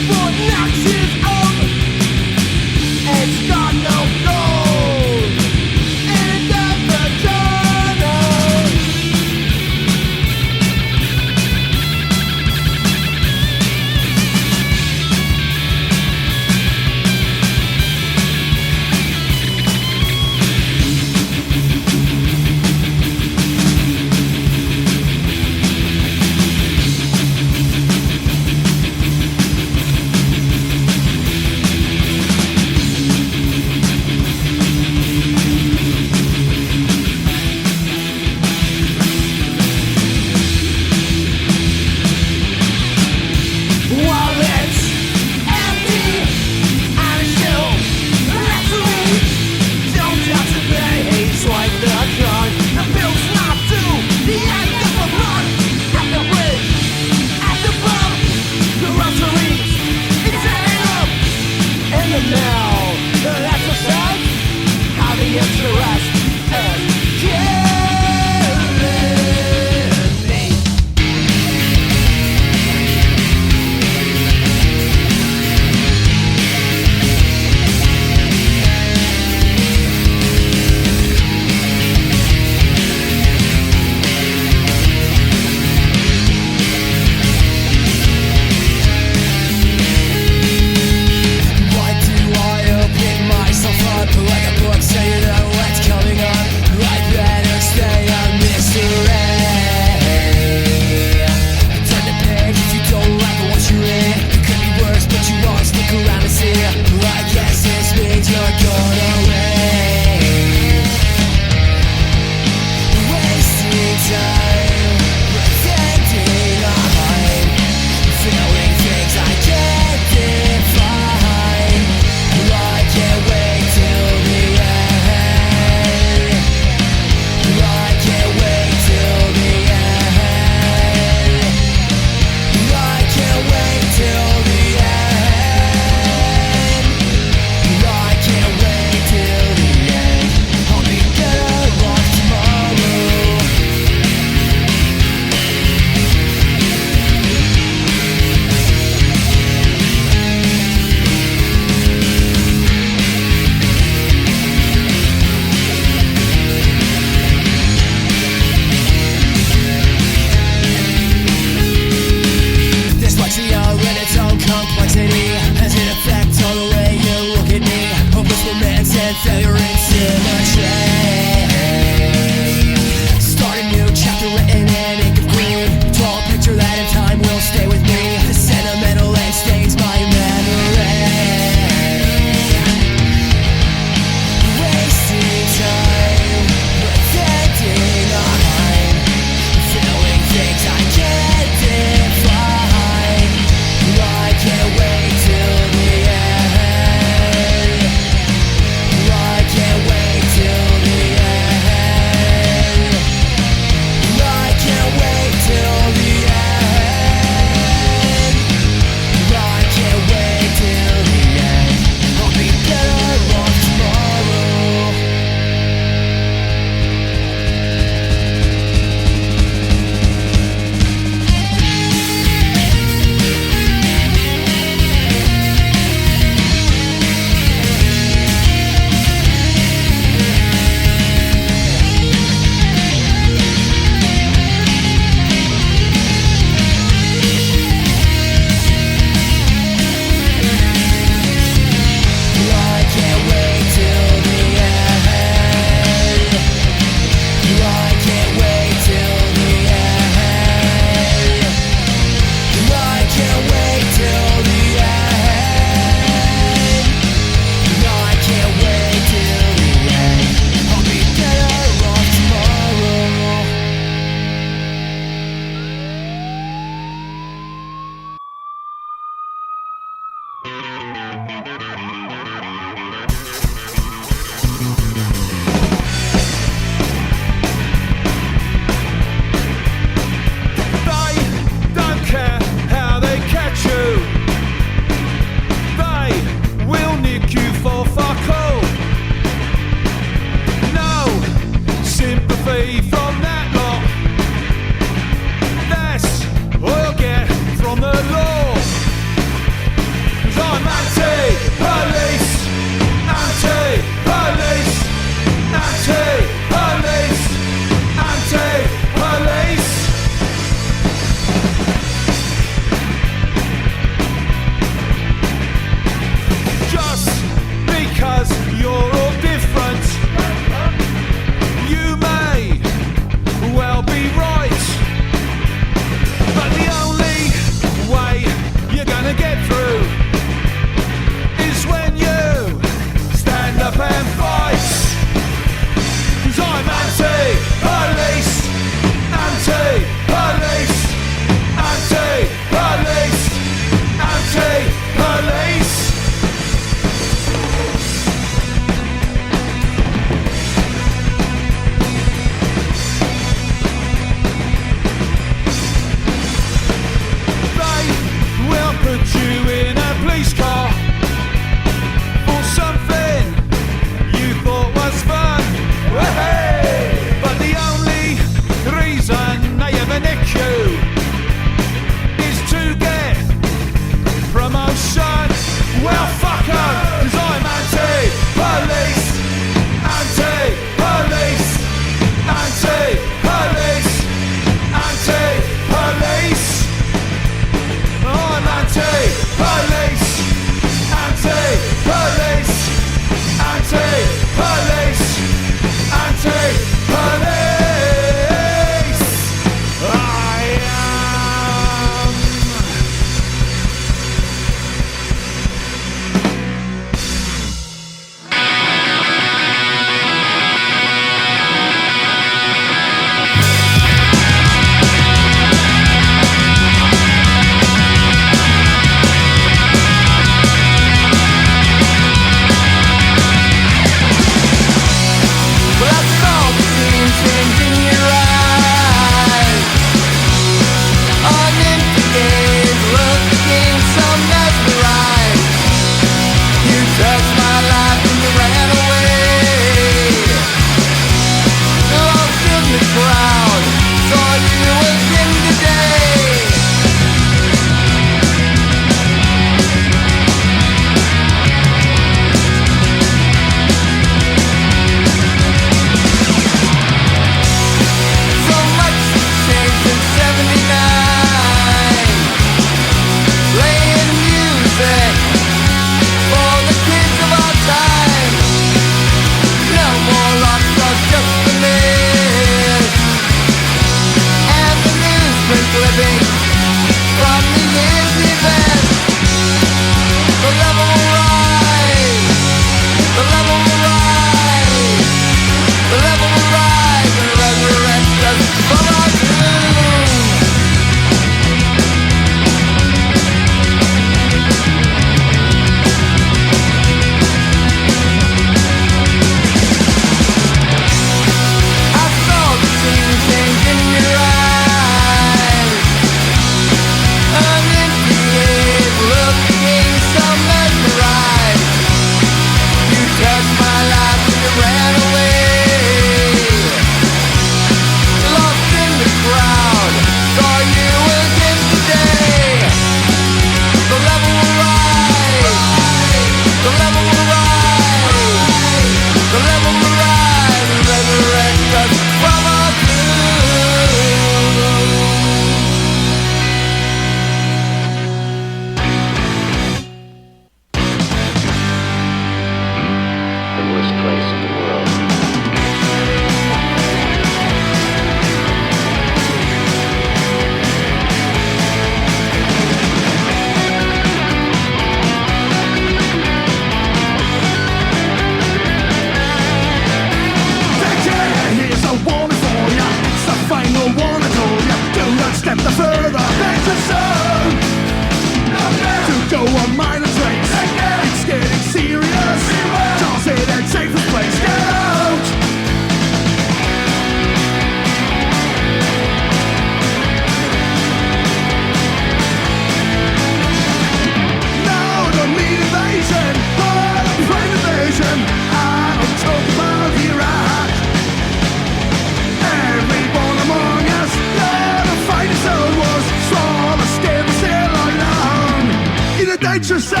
danger zone.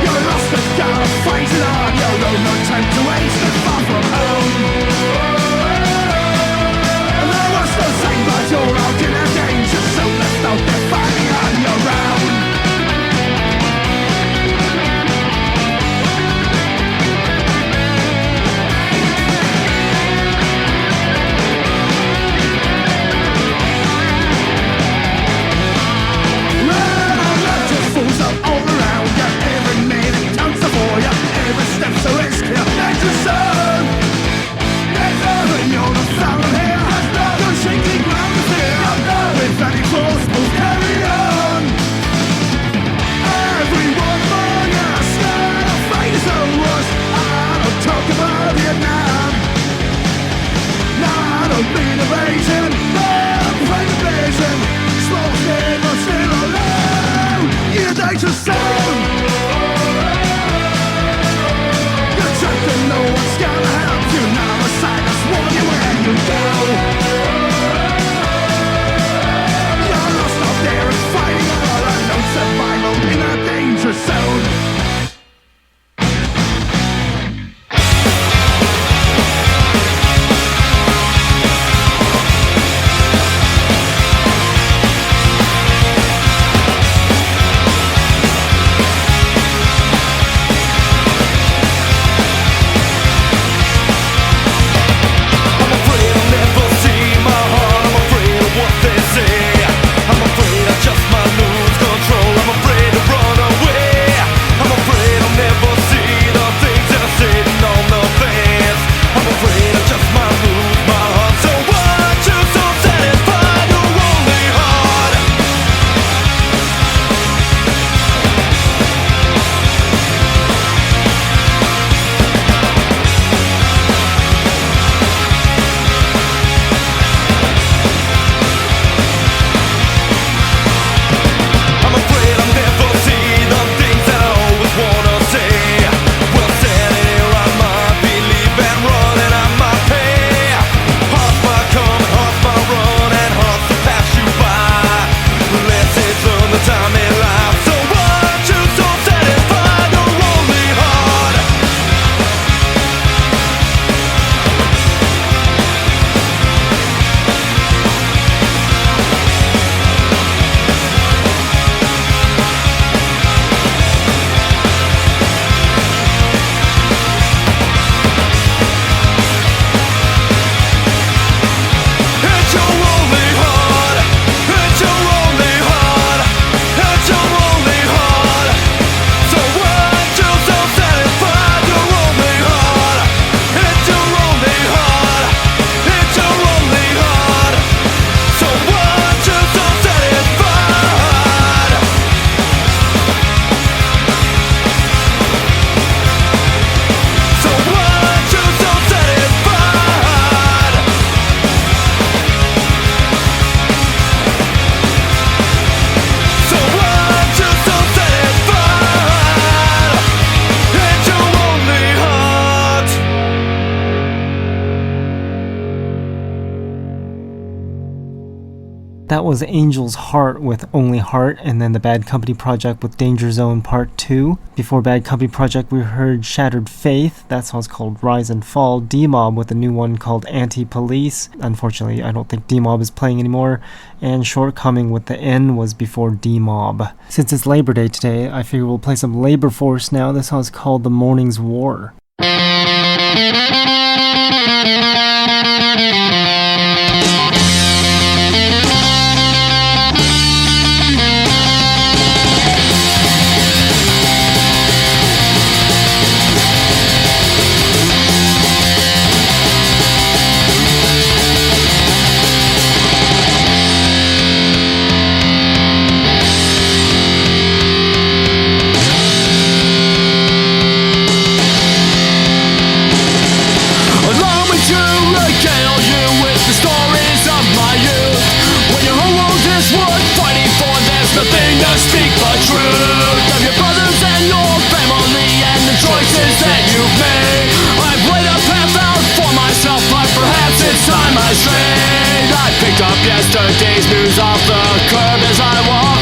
You're lost and gone, fighting on your own. No time to waste and far from home. And there was no sign, but you're out in a danger zone. Left out there fighting on your own. That was Angel's Heart with Only Heart, and then the Bad Company Project with Danger Zone Part 2. Before Bad Company Project, we heard Shattered Faith. That song's called Rise and Fall. D-Mob with a new one called Anti-Police. Unfortunately, I don't think D-Mob is playing anymore. And Shortcoming with the N was before D-Mob. Since it's Labor Day today, I figure we'll play some Labor Force now. This song's called The Morning's War. Nothing to speak the truth of your brothers and your family and the choices that you've made. I've laid a path out for myself, but perhaps it's time I strayed. I picked up yesterday's news off the curb as I walked.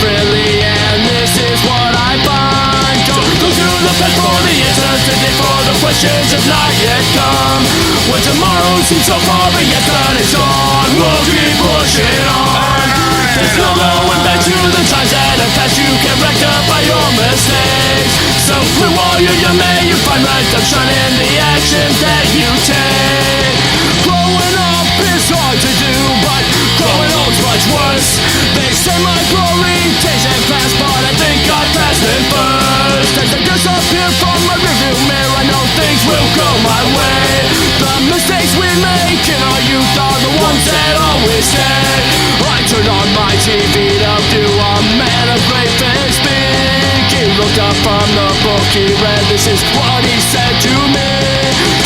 freely, and this is what I find. Don't go through the path for the answers today, for the questions have not yet come. When tomorrow seems so far, but yesterday's gone, we'll keep pushing on. There's no going back to the times that have passed. You can rectify your mistakes. So through all your may you find redemption in the actions that you take. Growing up is hard to do, but growing old's much worse. They say my glory days have passed, but I think I passed it first. As I disappear from my rearview mirror, I know things will go my way. The mistakes we make in our youth are the ones that always stay. I turn on my TV to do a man of great things speak. He looked up from the book he read, this is what he said to me.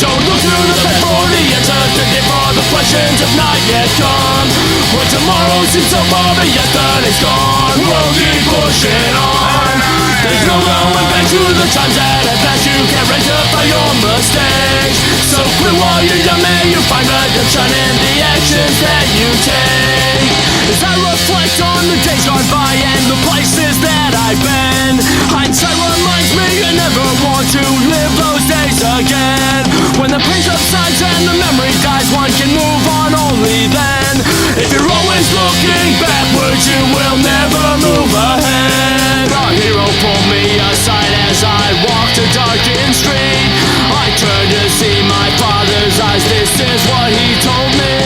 Don't look through the path for the answers today, for the questions have not yet come. When tomorrow seems so far, but yesterday's gone, we'll keep pushing on. There's no going back to the times that have passed. You can't rectify your mistakes. So quit while you're young, may you find redemption in the actions that you take. As I reflect on the days gone by and the places that I've been, hindsight reminds me I never want to live those days again. When the pain subsides and the memory dies, one can move on only then. If you're always looking backwards, you will never move ahead. A hero pulled me aside as I walked a darkened street. I turned to see my father's eyes, this is what he told me.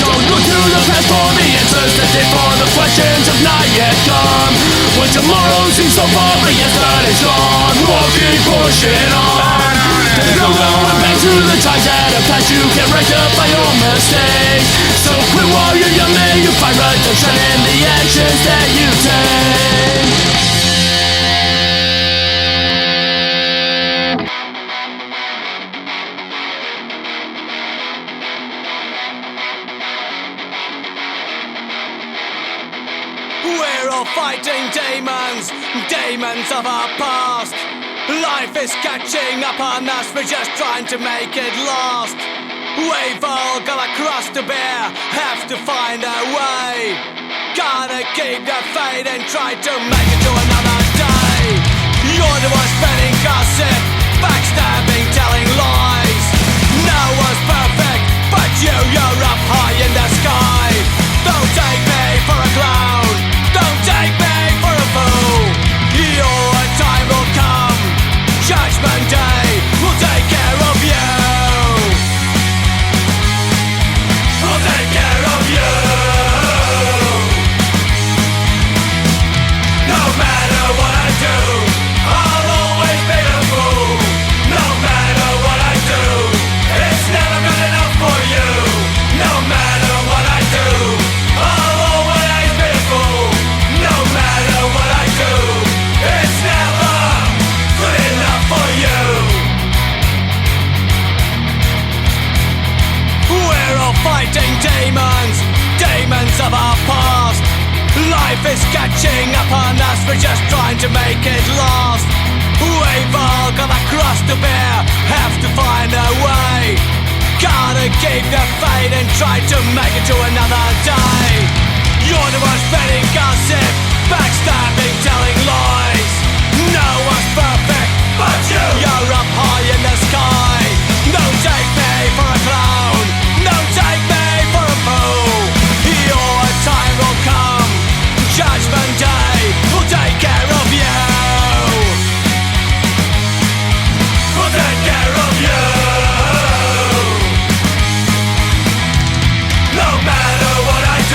Don't look through the past for the answers today, for the questions have not yet come. When tomorrow seems so far, but yesterday's gone, we'll keep pushing on. There's no going back to the times that have passed. You can rectify your mistakes. So quit while you're young, may you find redemption in the actions that you take. We're all fighting demons, demons of our past. Life is catching up on us, we're just trying to make it last. We've all got a cross to bear, have to find a way. Gotta keep the faith and try to make it to another day. You're the one spreading gossip, backstabbing, telling lies. No one's perfect, but you're up high in the sky. Don't take me for a clown, don't take me for a fool. Your time will come, Judgment Day will take care of you. I'll take care of you. No matter what I do, I'll always be a fool. No matter what I do, it's never good enough for you. No matter what I do, I'll always be a fool. No matter what I do, it's never good enough for you. We're all fighting demons, demons of our past. Life is catching up on us, we're just trying to make it last. We've all got a cross to bear, have to find a way. Gotta keep the faith and try to make it to another day. You're the one spreading gossip, backstabbing, telling lies. No one's perfect, but you're up high in the sky. Don't take me for a clown, don't take me for a fool. Your time will come, Judgment Day will take care of you. We'll take care of you. No matter what I do,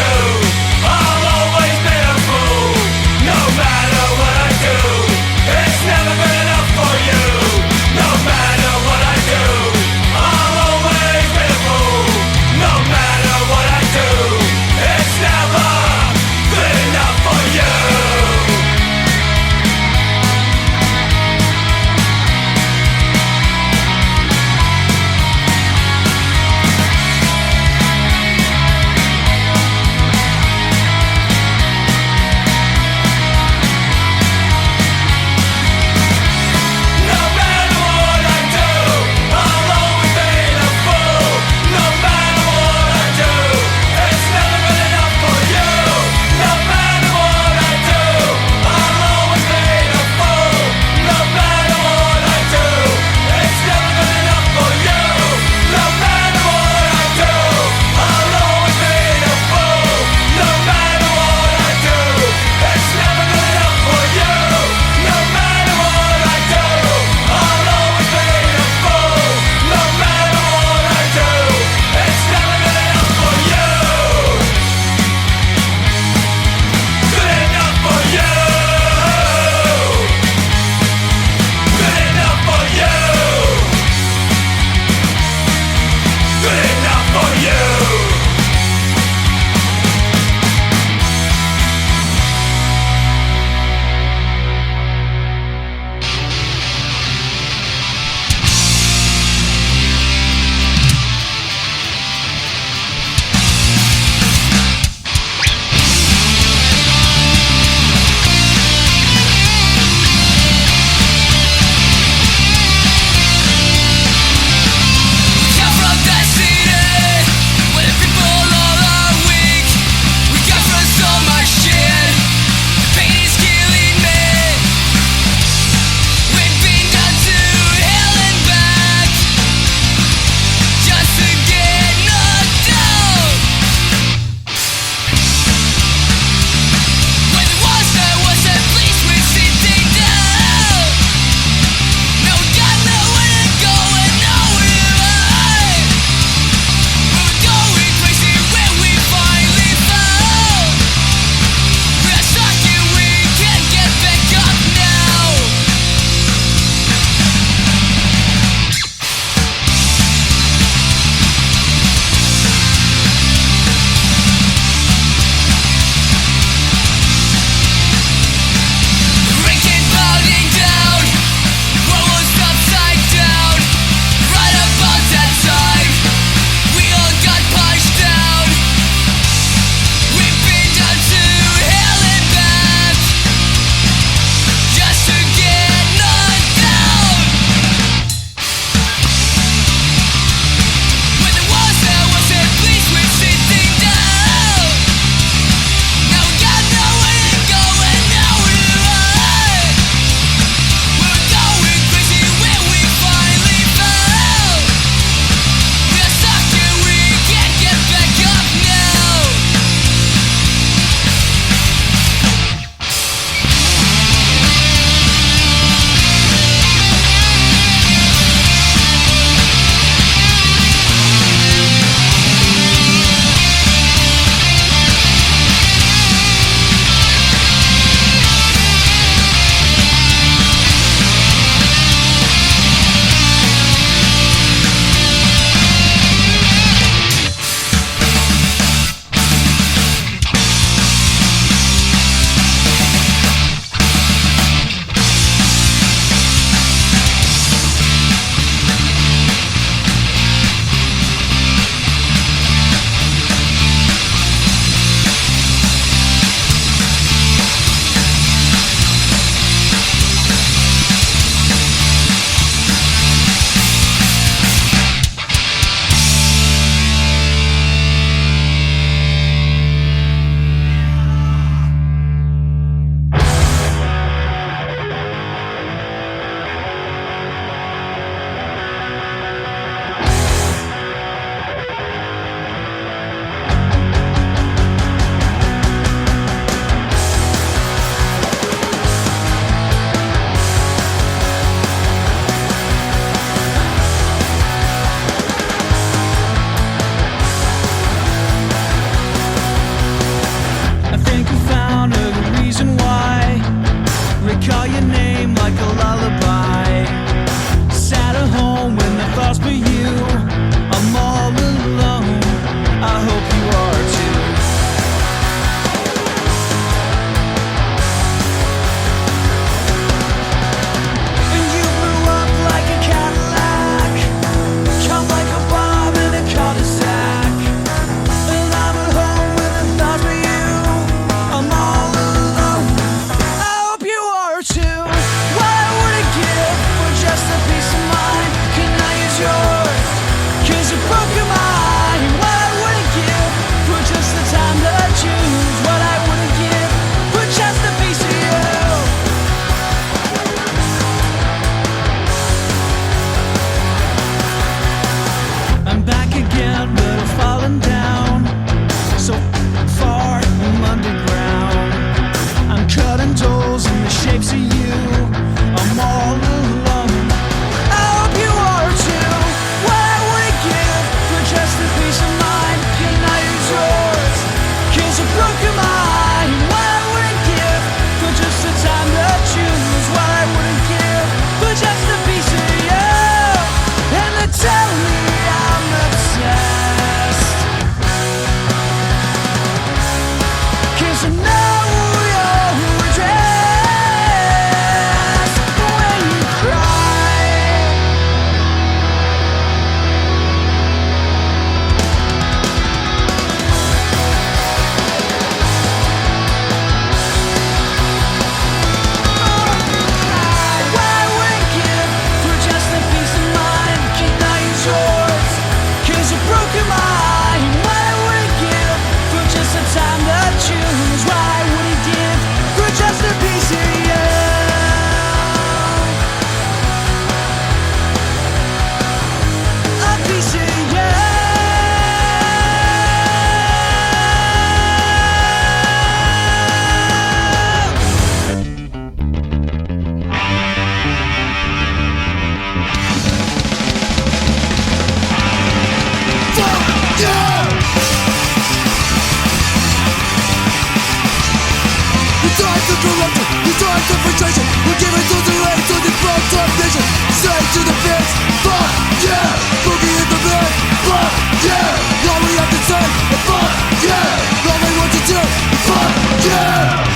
destroy confrontation. We're giving to the rain to the front top nation. Straight to the face, fuck yeah. Boogie in the bed, fuck yeah. All we have to say, fuck yeah. All they want to do, fuck yeah.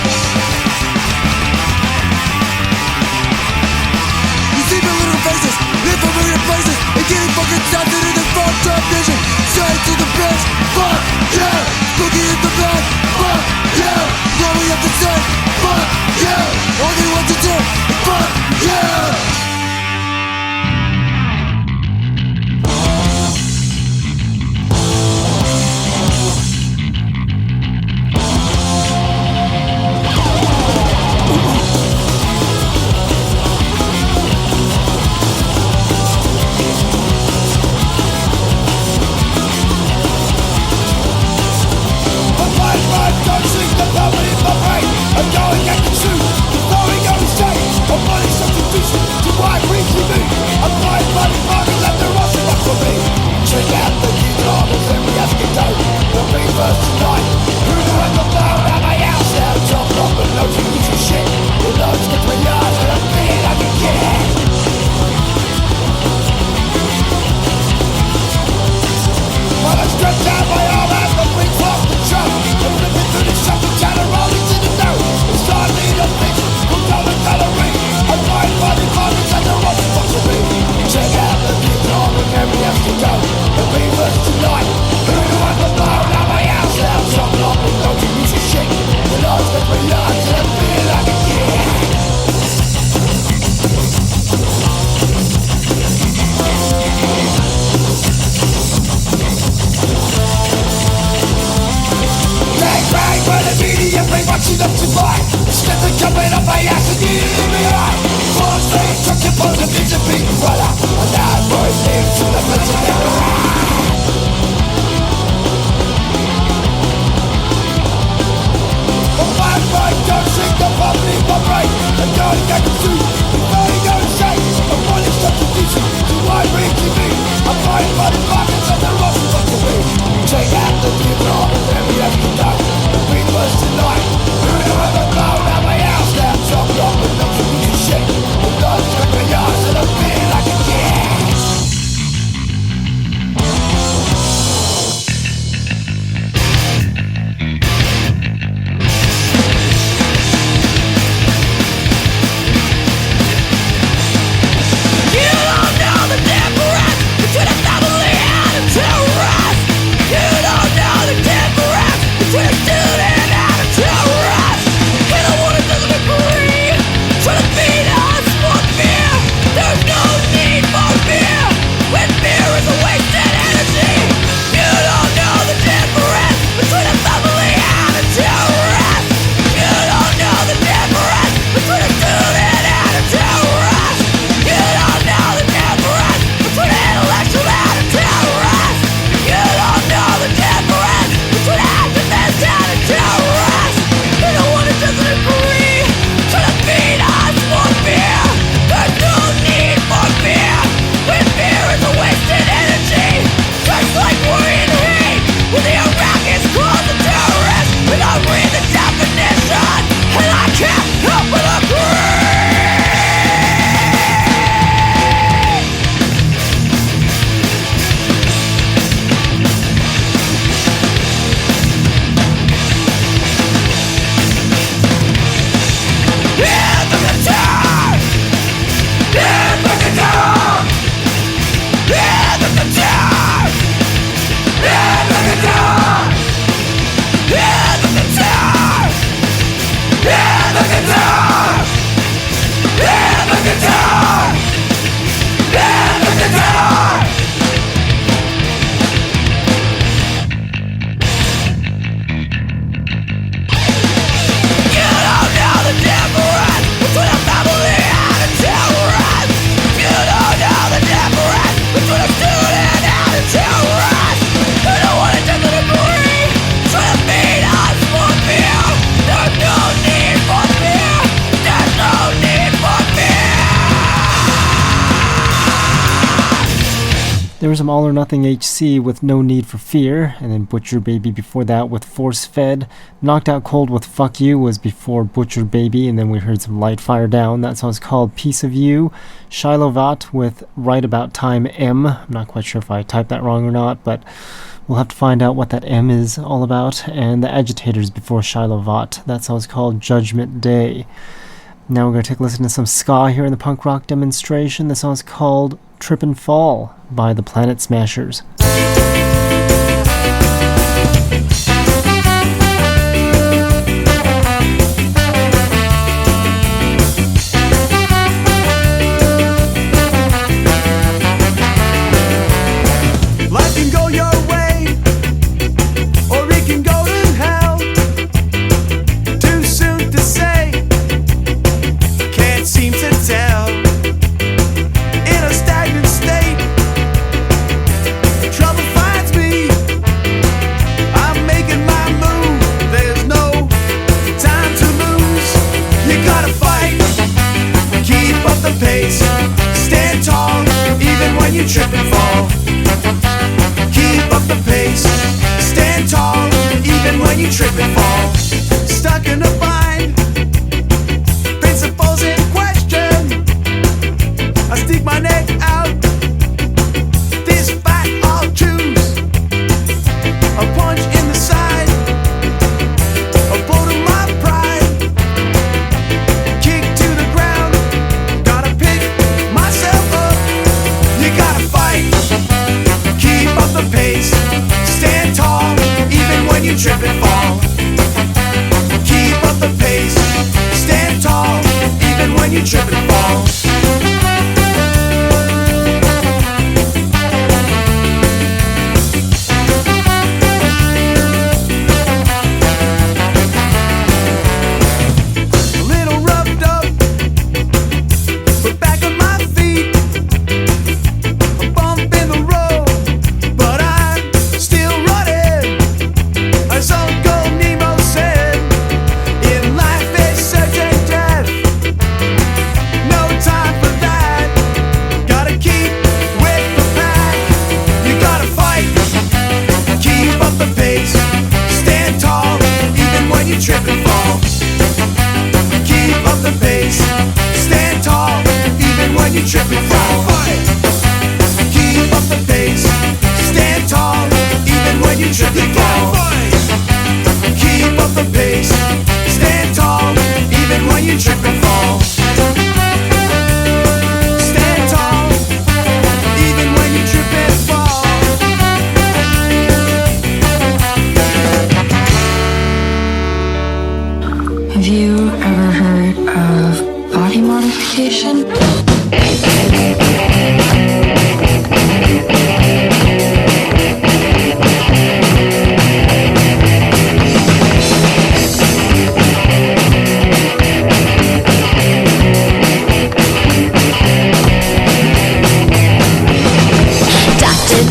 You see my little faces, live familiar places, and getting fucking started in the front top nation. Straight to the face, fuck yeah. Boogie in the bed, fuck yeah. All we have to say, fuck yeah. All they want to do, fuck yeah. There was some All or Nothing HC with No Need for Fear, and then Butcher Baby before that with Force Fed. Knocked Out Cold with Fuck You was before Butcher Baby, and then we heard some Light Fire Down. That song's called Piece of You. Shiloh Vat with Right About Time M. I'm not quite sure if I typed that wrong or not, but we'll have to find out what that M is all about. And the Agitators before Shiloh Vat. That song's called Judgment Day. Now we're going to take a listen to some ska here in the punk rock demonstration. The song's called Trip and Fall by the Planet Smashers. Life can go your way, or it can go to hell. Too soon to say, can't seem to tell. In a stagnant state, trouble finds me. I'm making my move, there's no time to lose. You gotta fight, keep up the pace, stand tall, even when you trip and fall. Keep up the pace, stand tall, even when you trip and fall. Stuck in a bind, principles in question. I stick my neck out, this fight I'll choose. A punch in the side, a blow to my pride. Kick to the ground, gotta pick myself up. You gotta fight, keep up the pace, stand tall, even when you trip and fall. Keep up the pace, stand tall, even when you trip and fall. A little roughed up, but back on my feet. A bump in the road, but I'm still running. As Uncle Nemo said, in life there's certain death. No time for that. Gotta keep with the pack. You gotta fight, keep up the pace, stand tall, even when you trip and fall. Keep up the pace, stand tall, even when you trip and fall. Keep up the pace, stand tall, even when you trip and fall. Keep up the pace, stand tall, even when you trip and fall. Stand tall, even when you trip and fall. Have you ever heard of body modification?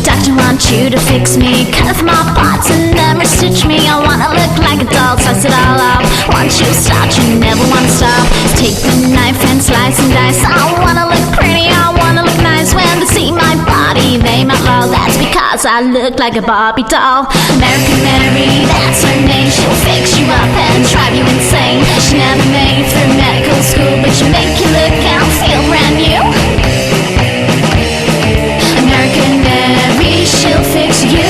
Doctor, want you to fix me, cut off my parts and never stitch me. I wanna look like a doll, slice it all off. Once you start, you never wanna stop. Take the knife and slice and dice. I wanna look pretty, I wanna look nice. When they see my body, they might lol. That's because I look like a Barbie doll. American Mary, that's her name. She'll fix you up and drive you insane. She never made it through medical school, but she'll make you look and feel brand new. American Mary, she'll fix you.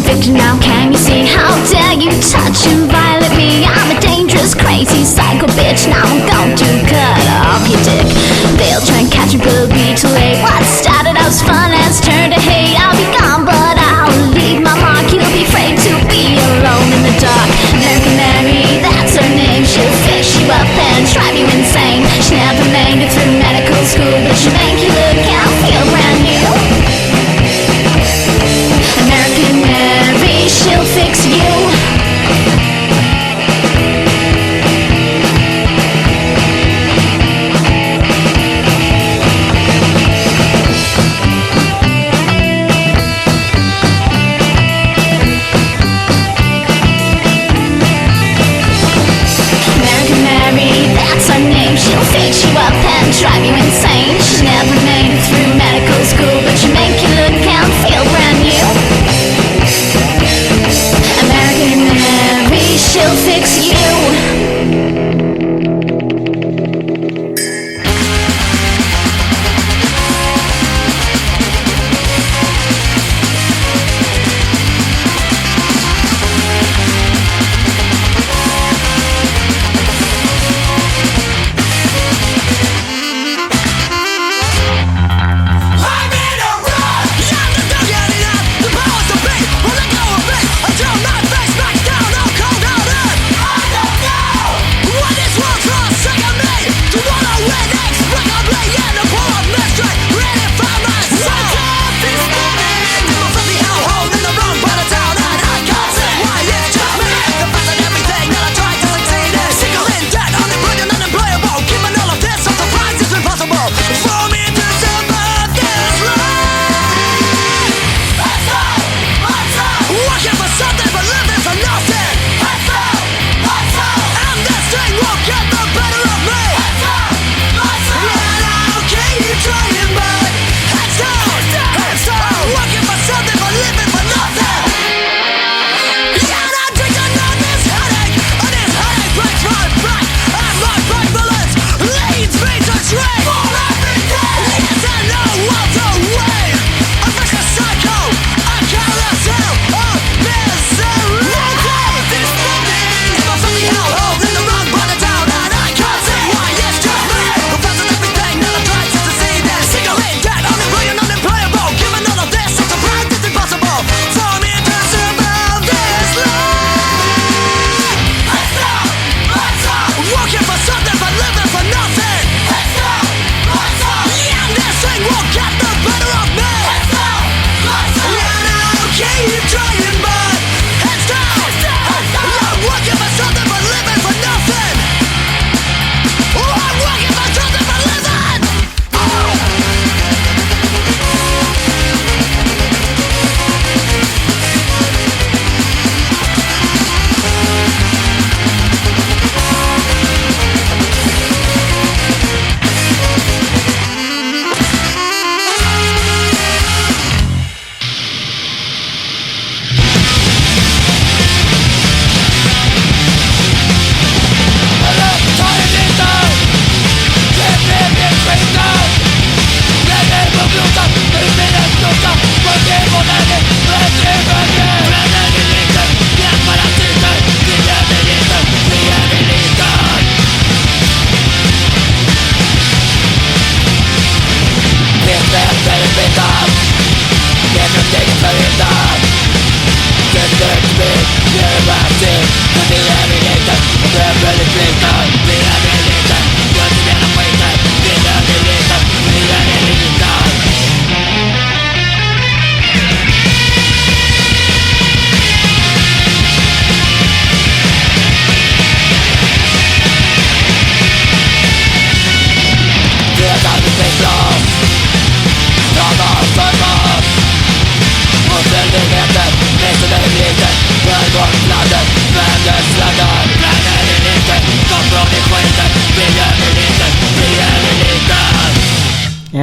Victim, now can you see? How dare you touch and violate me? I'm a dangerous, crazy psycho bitch. Now I'm going to cut off your dick. They'll try and catch me, but it'll be too late. What started out as fun has turned to hate. I'll be gone, but I'll leave my mark. You'll be afraid to be alone in the dark. American Mary, that's her name. She'll fix you up and drive you insane. She never made it through medical school, but she'll make you look and feel brand new. American Mary, she'll fix you.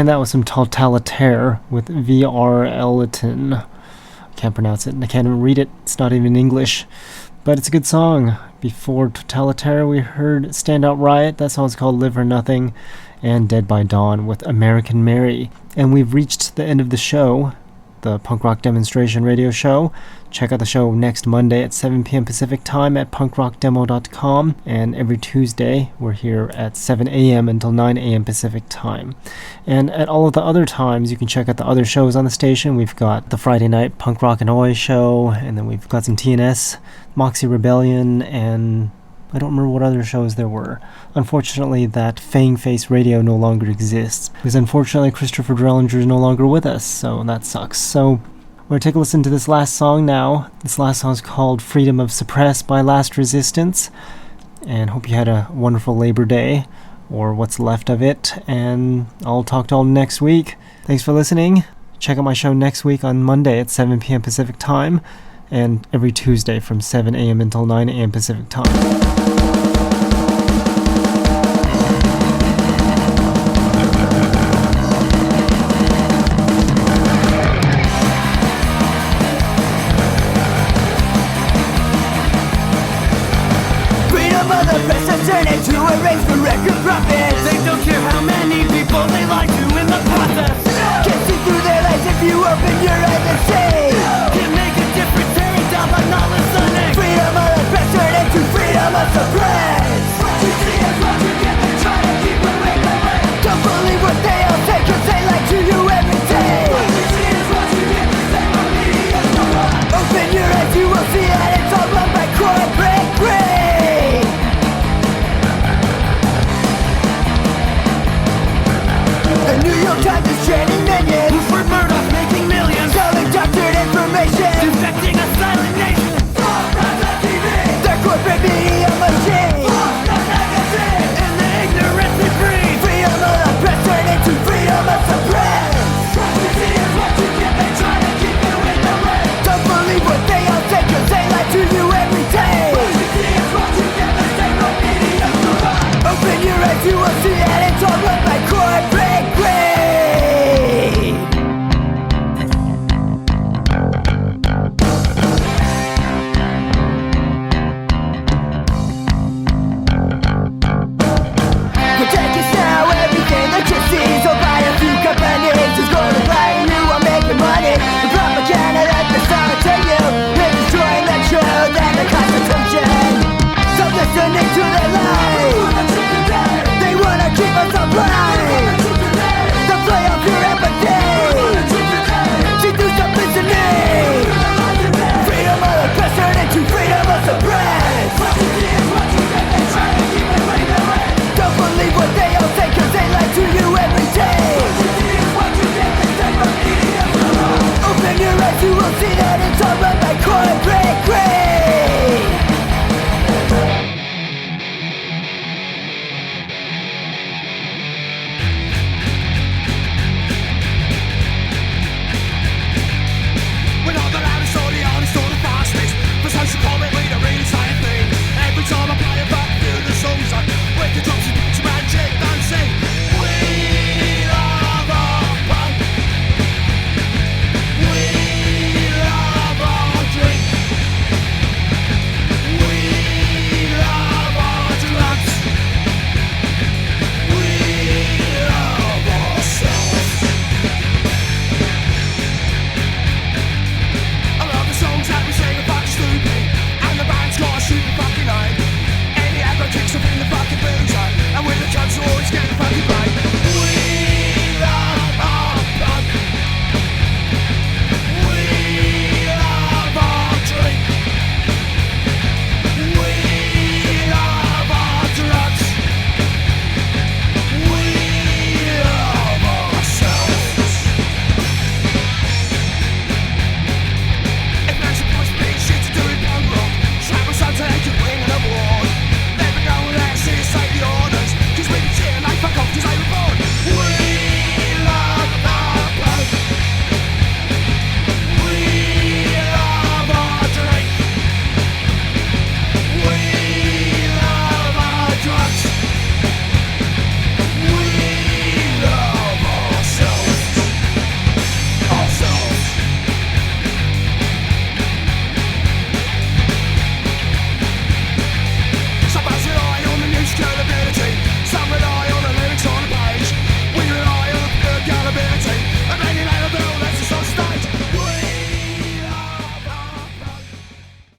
And that was some Totalitaire with VR Eliton. I can't pronounce it and I can't even read it. It's not even English. But it's a good song. Before Totalitaire, we heard Standout Riot. That song's called Live or Nothing. And Dead by Dawn with American Mary. And we've reached the end of the show, the Punk Rock Demonstration radio show. Check out the show next Monday at 7 p.m. Pacific time at punkrockdemo.com. And every Tuesday, we're here at 7 a.m. until 9 a.m. Pacific time. And at all of the other times, you can check out the other shows on the station. We've got the Friday night Punk Rock and Oi show, and then we've got some TNS, Moxie Rebellion, and I don't remember what other shows there were. Unfortunately, that Fang Face Radio no longer exists, because unfortunately Christopher Drellinger is no longer with us, so that sucks. So we're going to take a listen to this last song now. This last song is called Freedom of Suppress by Last Resistance, and hope you had a wonderful Labor Day, or what's left of it, and I'll talk to all next week. Thanks for listening. Check out my show next week on Monday at 7 p.m. Pacific time, and every Tuesday from 7 a.m. until 9 a.m. Pacific time. Turn it to a race for record profits. They don't care how many people they lie to in the process. Can't see through their lies if you open your eyes and say can make a difference, tearing down by knowledge stunning. Freedom of the press turn into freedom of suppress. What you see is what you get, they try to keep awake away. Don't believe what they all say, cause they lie to you every day. What you see is what you get, they say my media's no lie. Open your eyes, you will see that it's all run by corporate.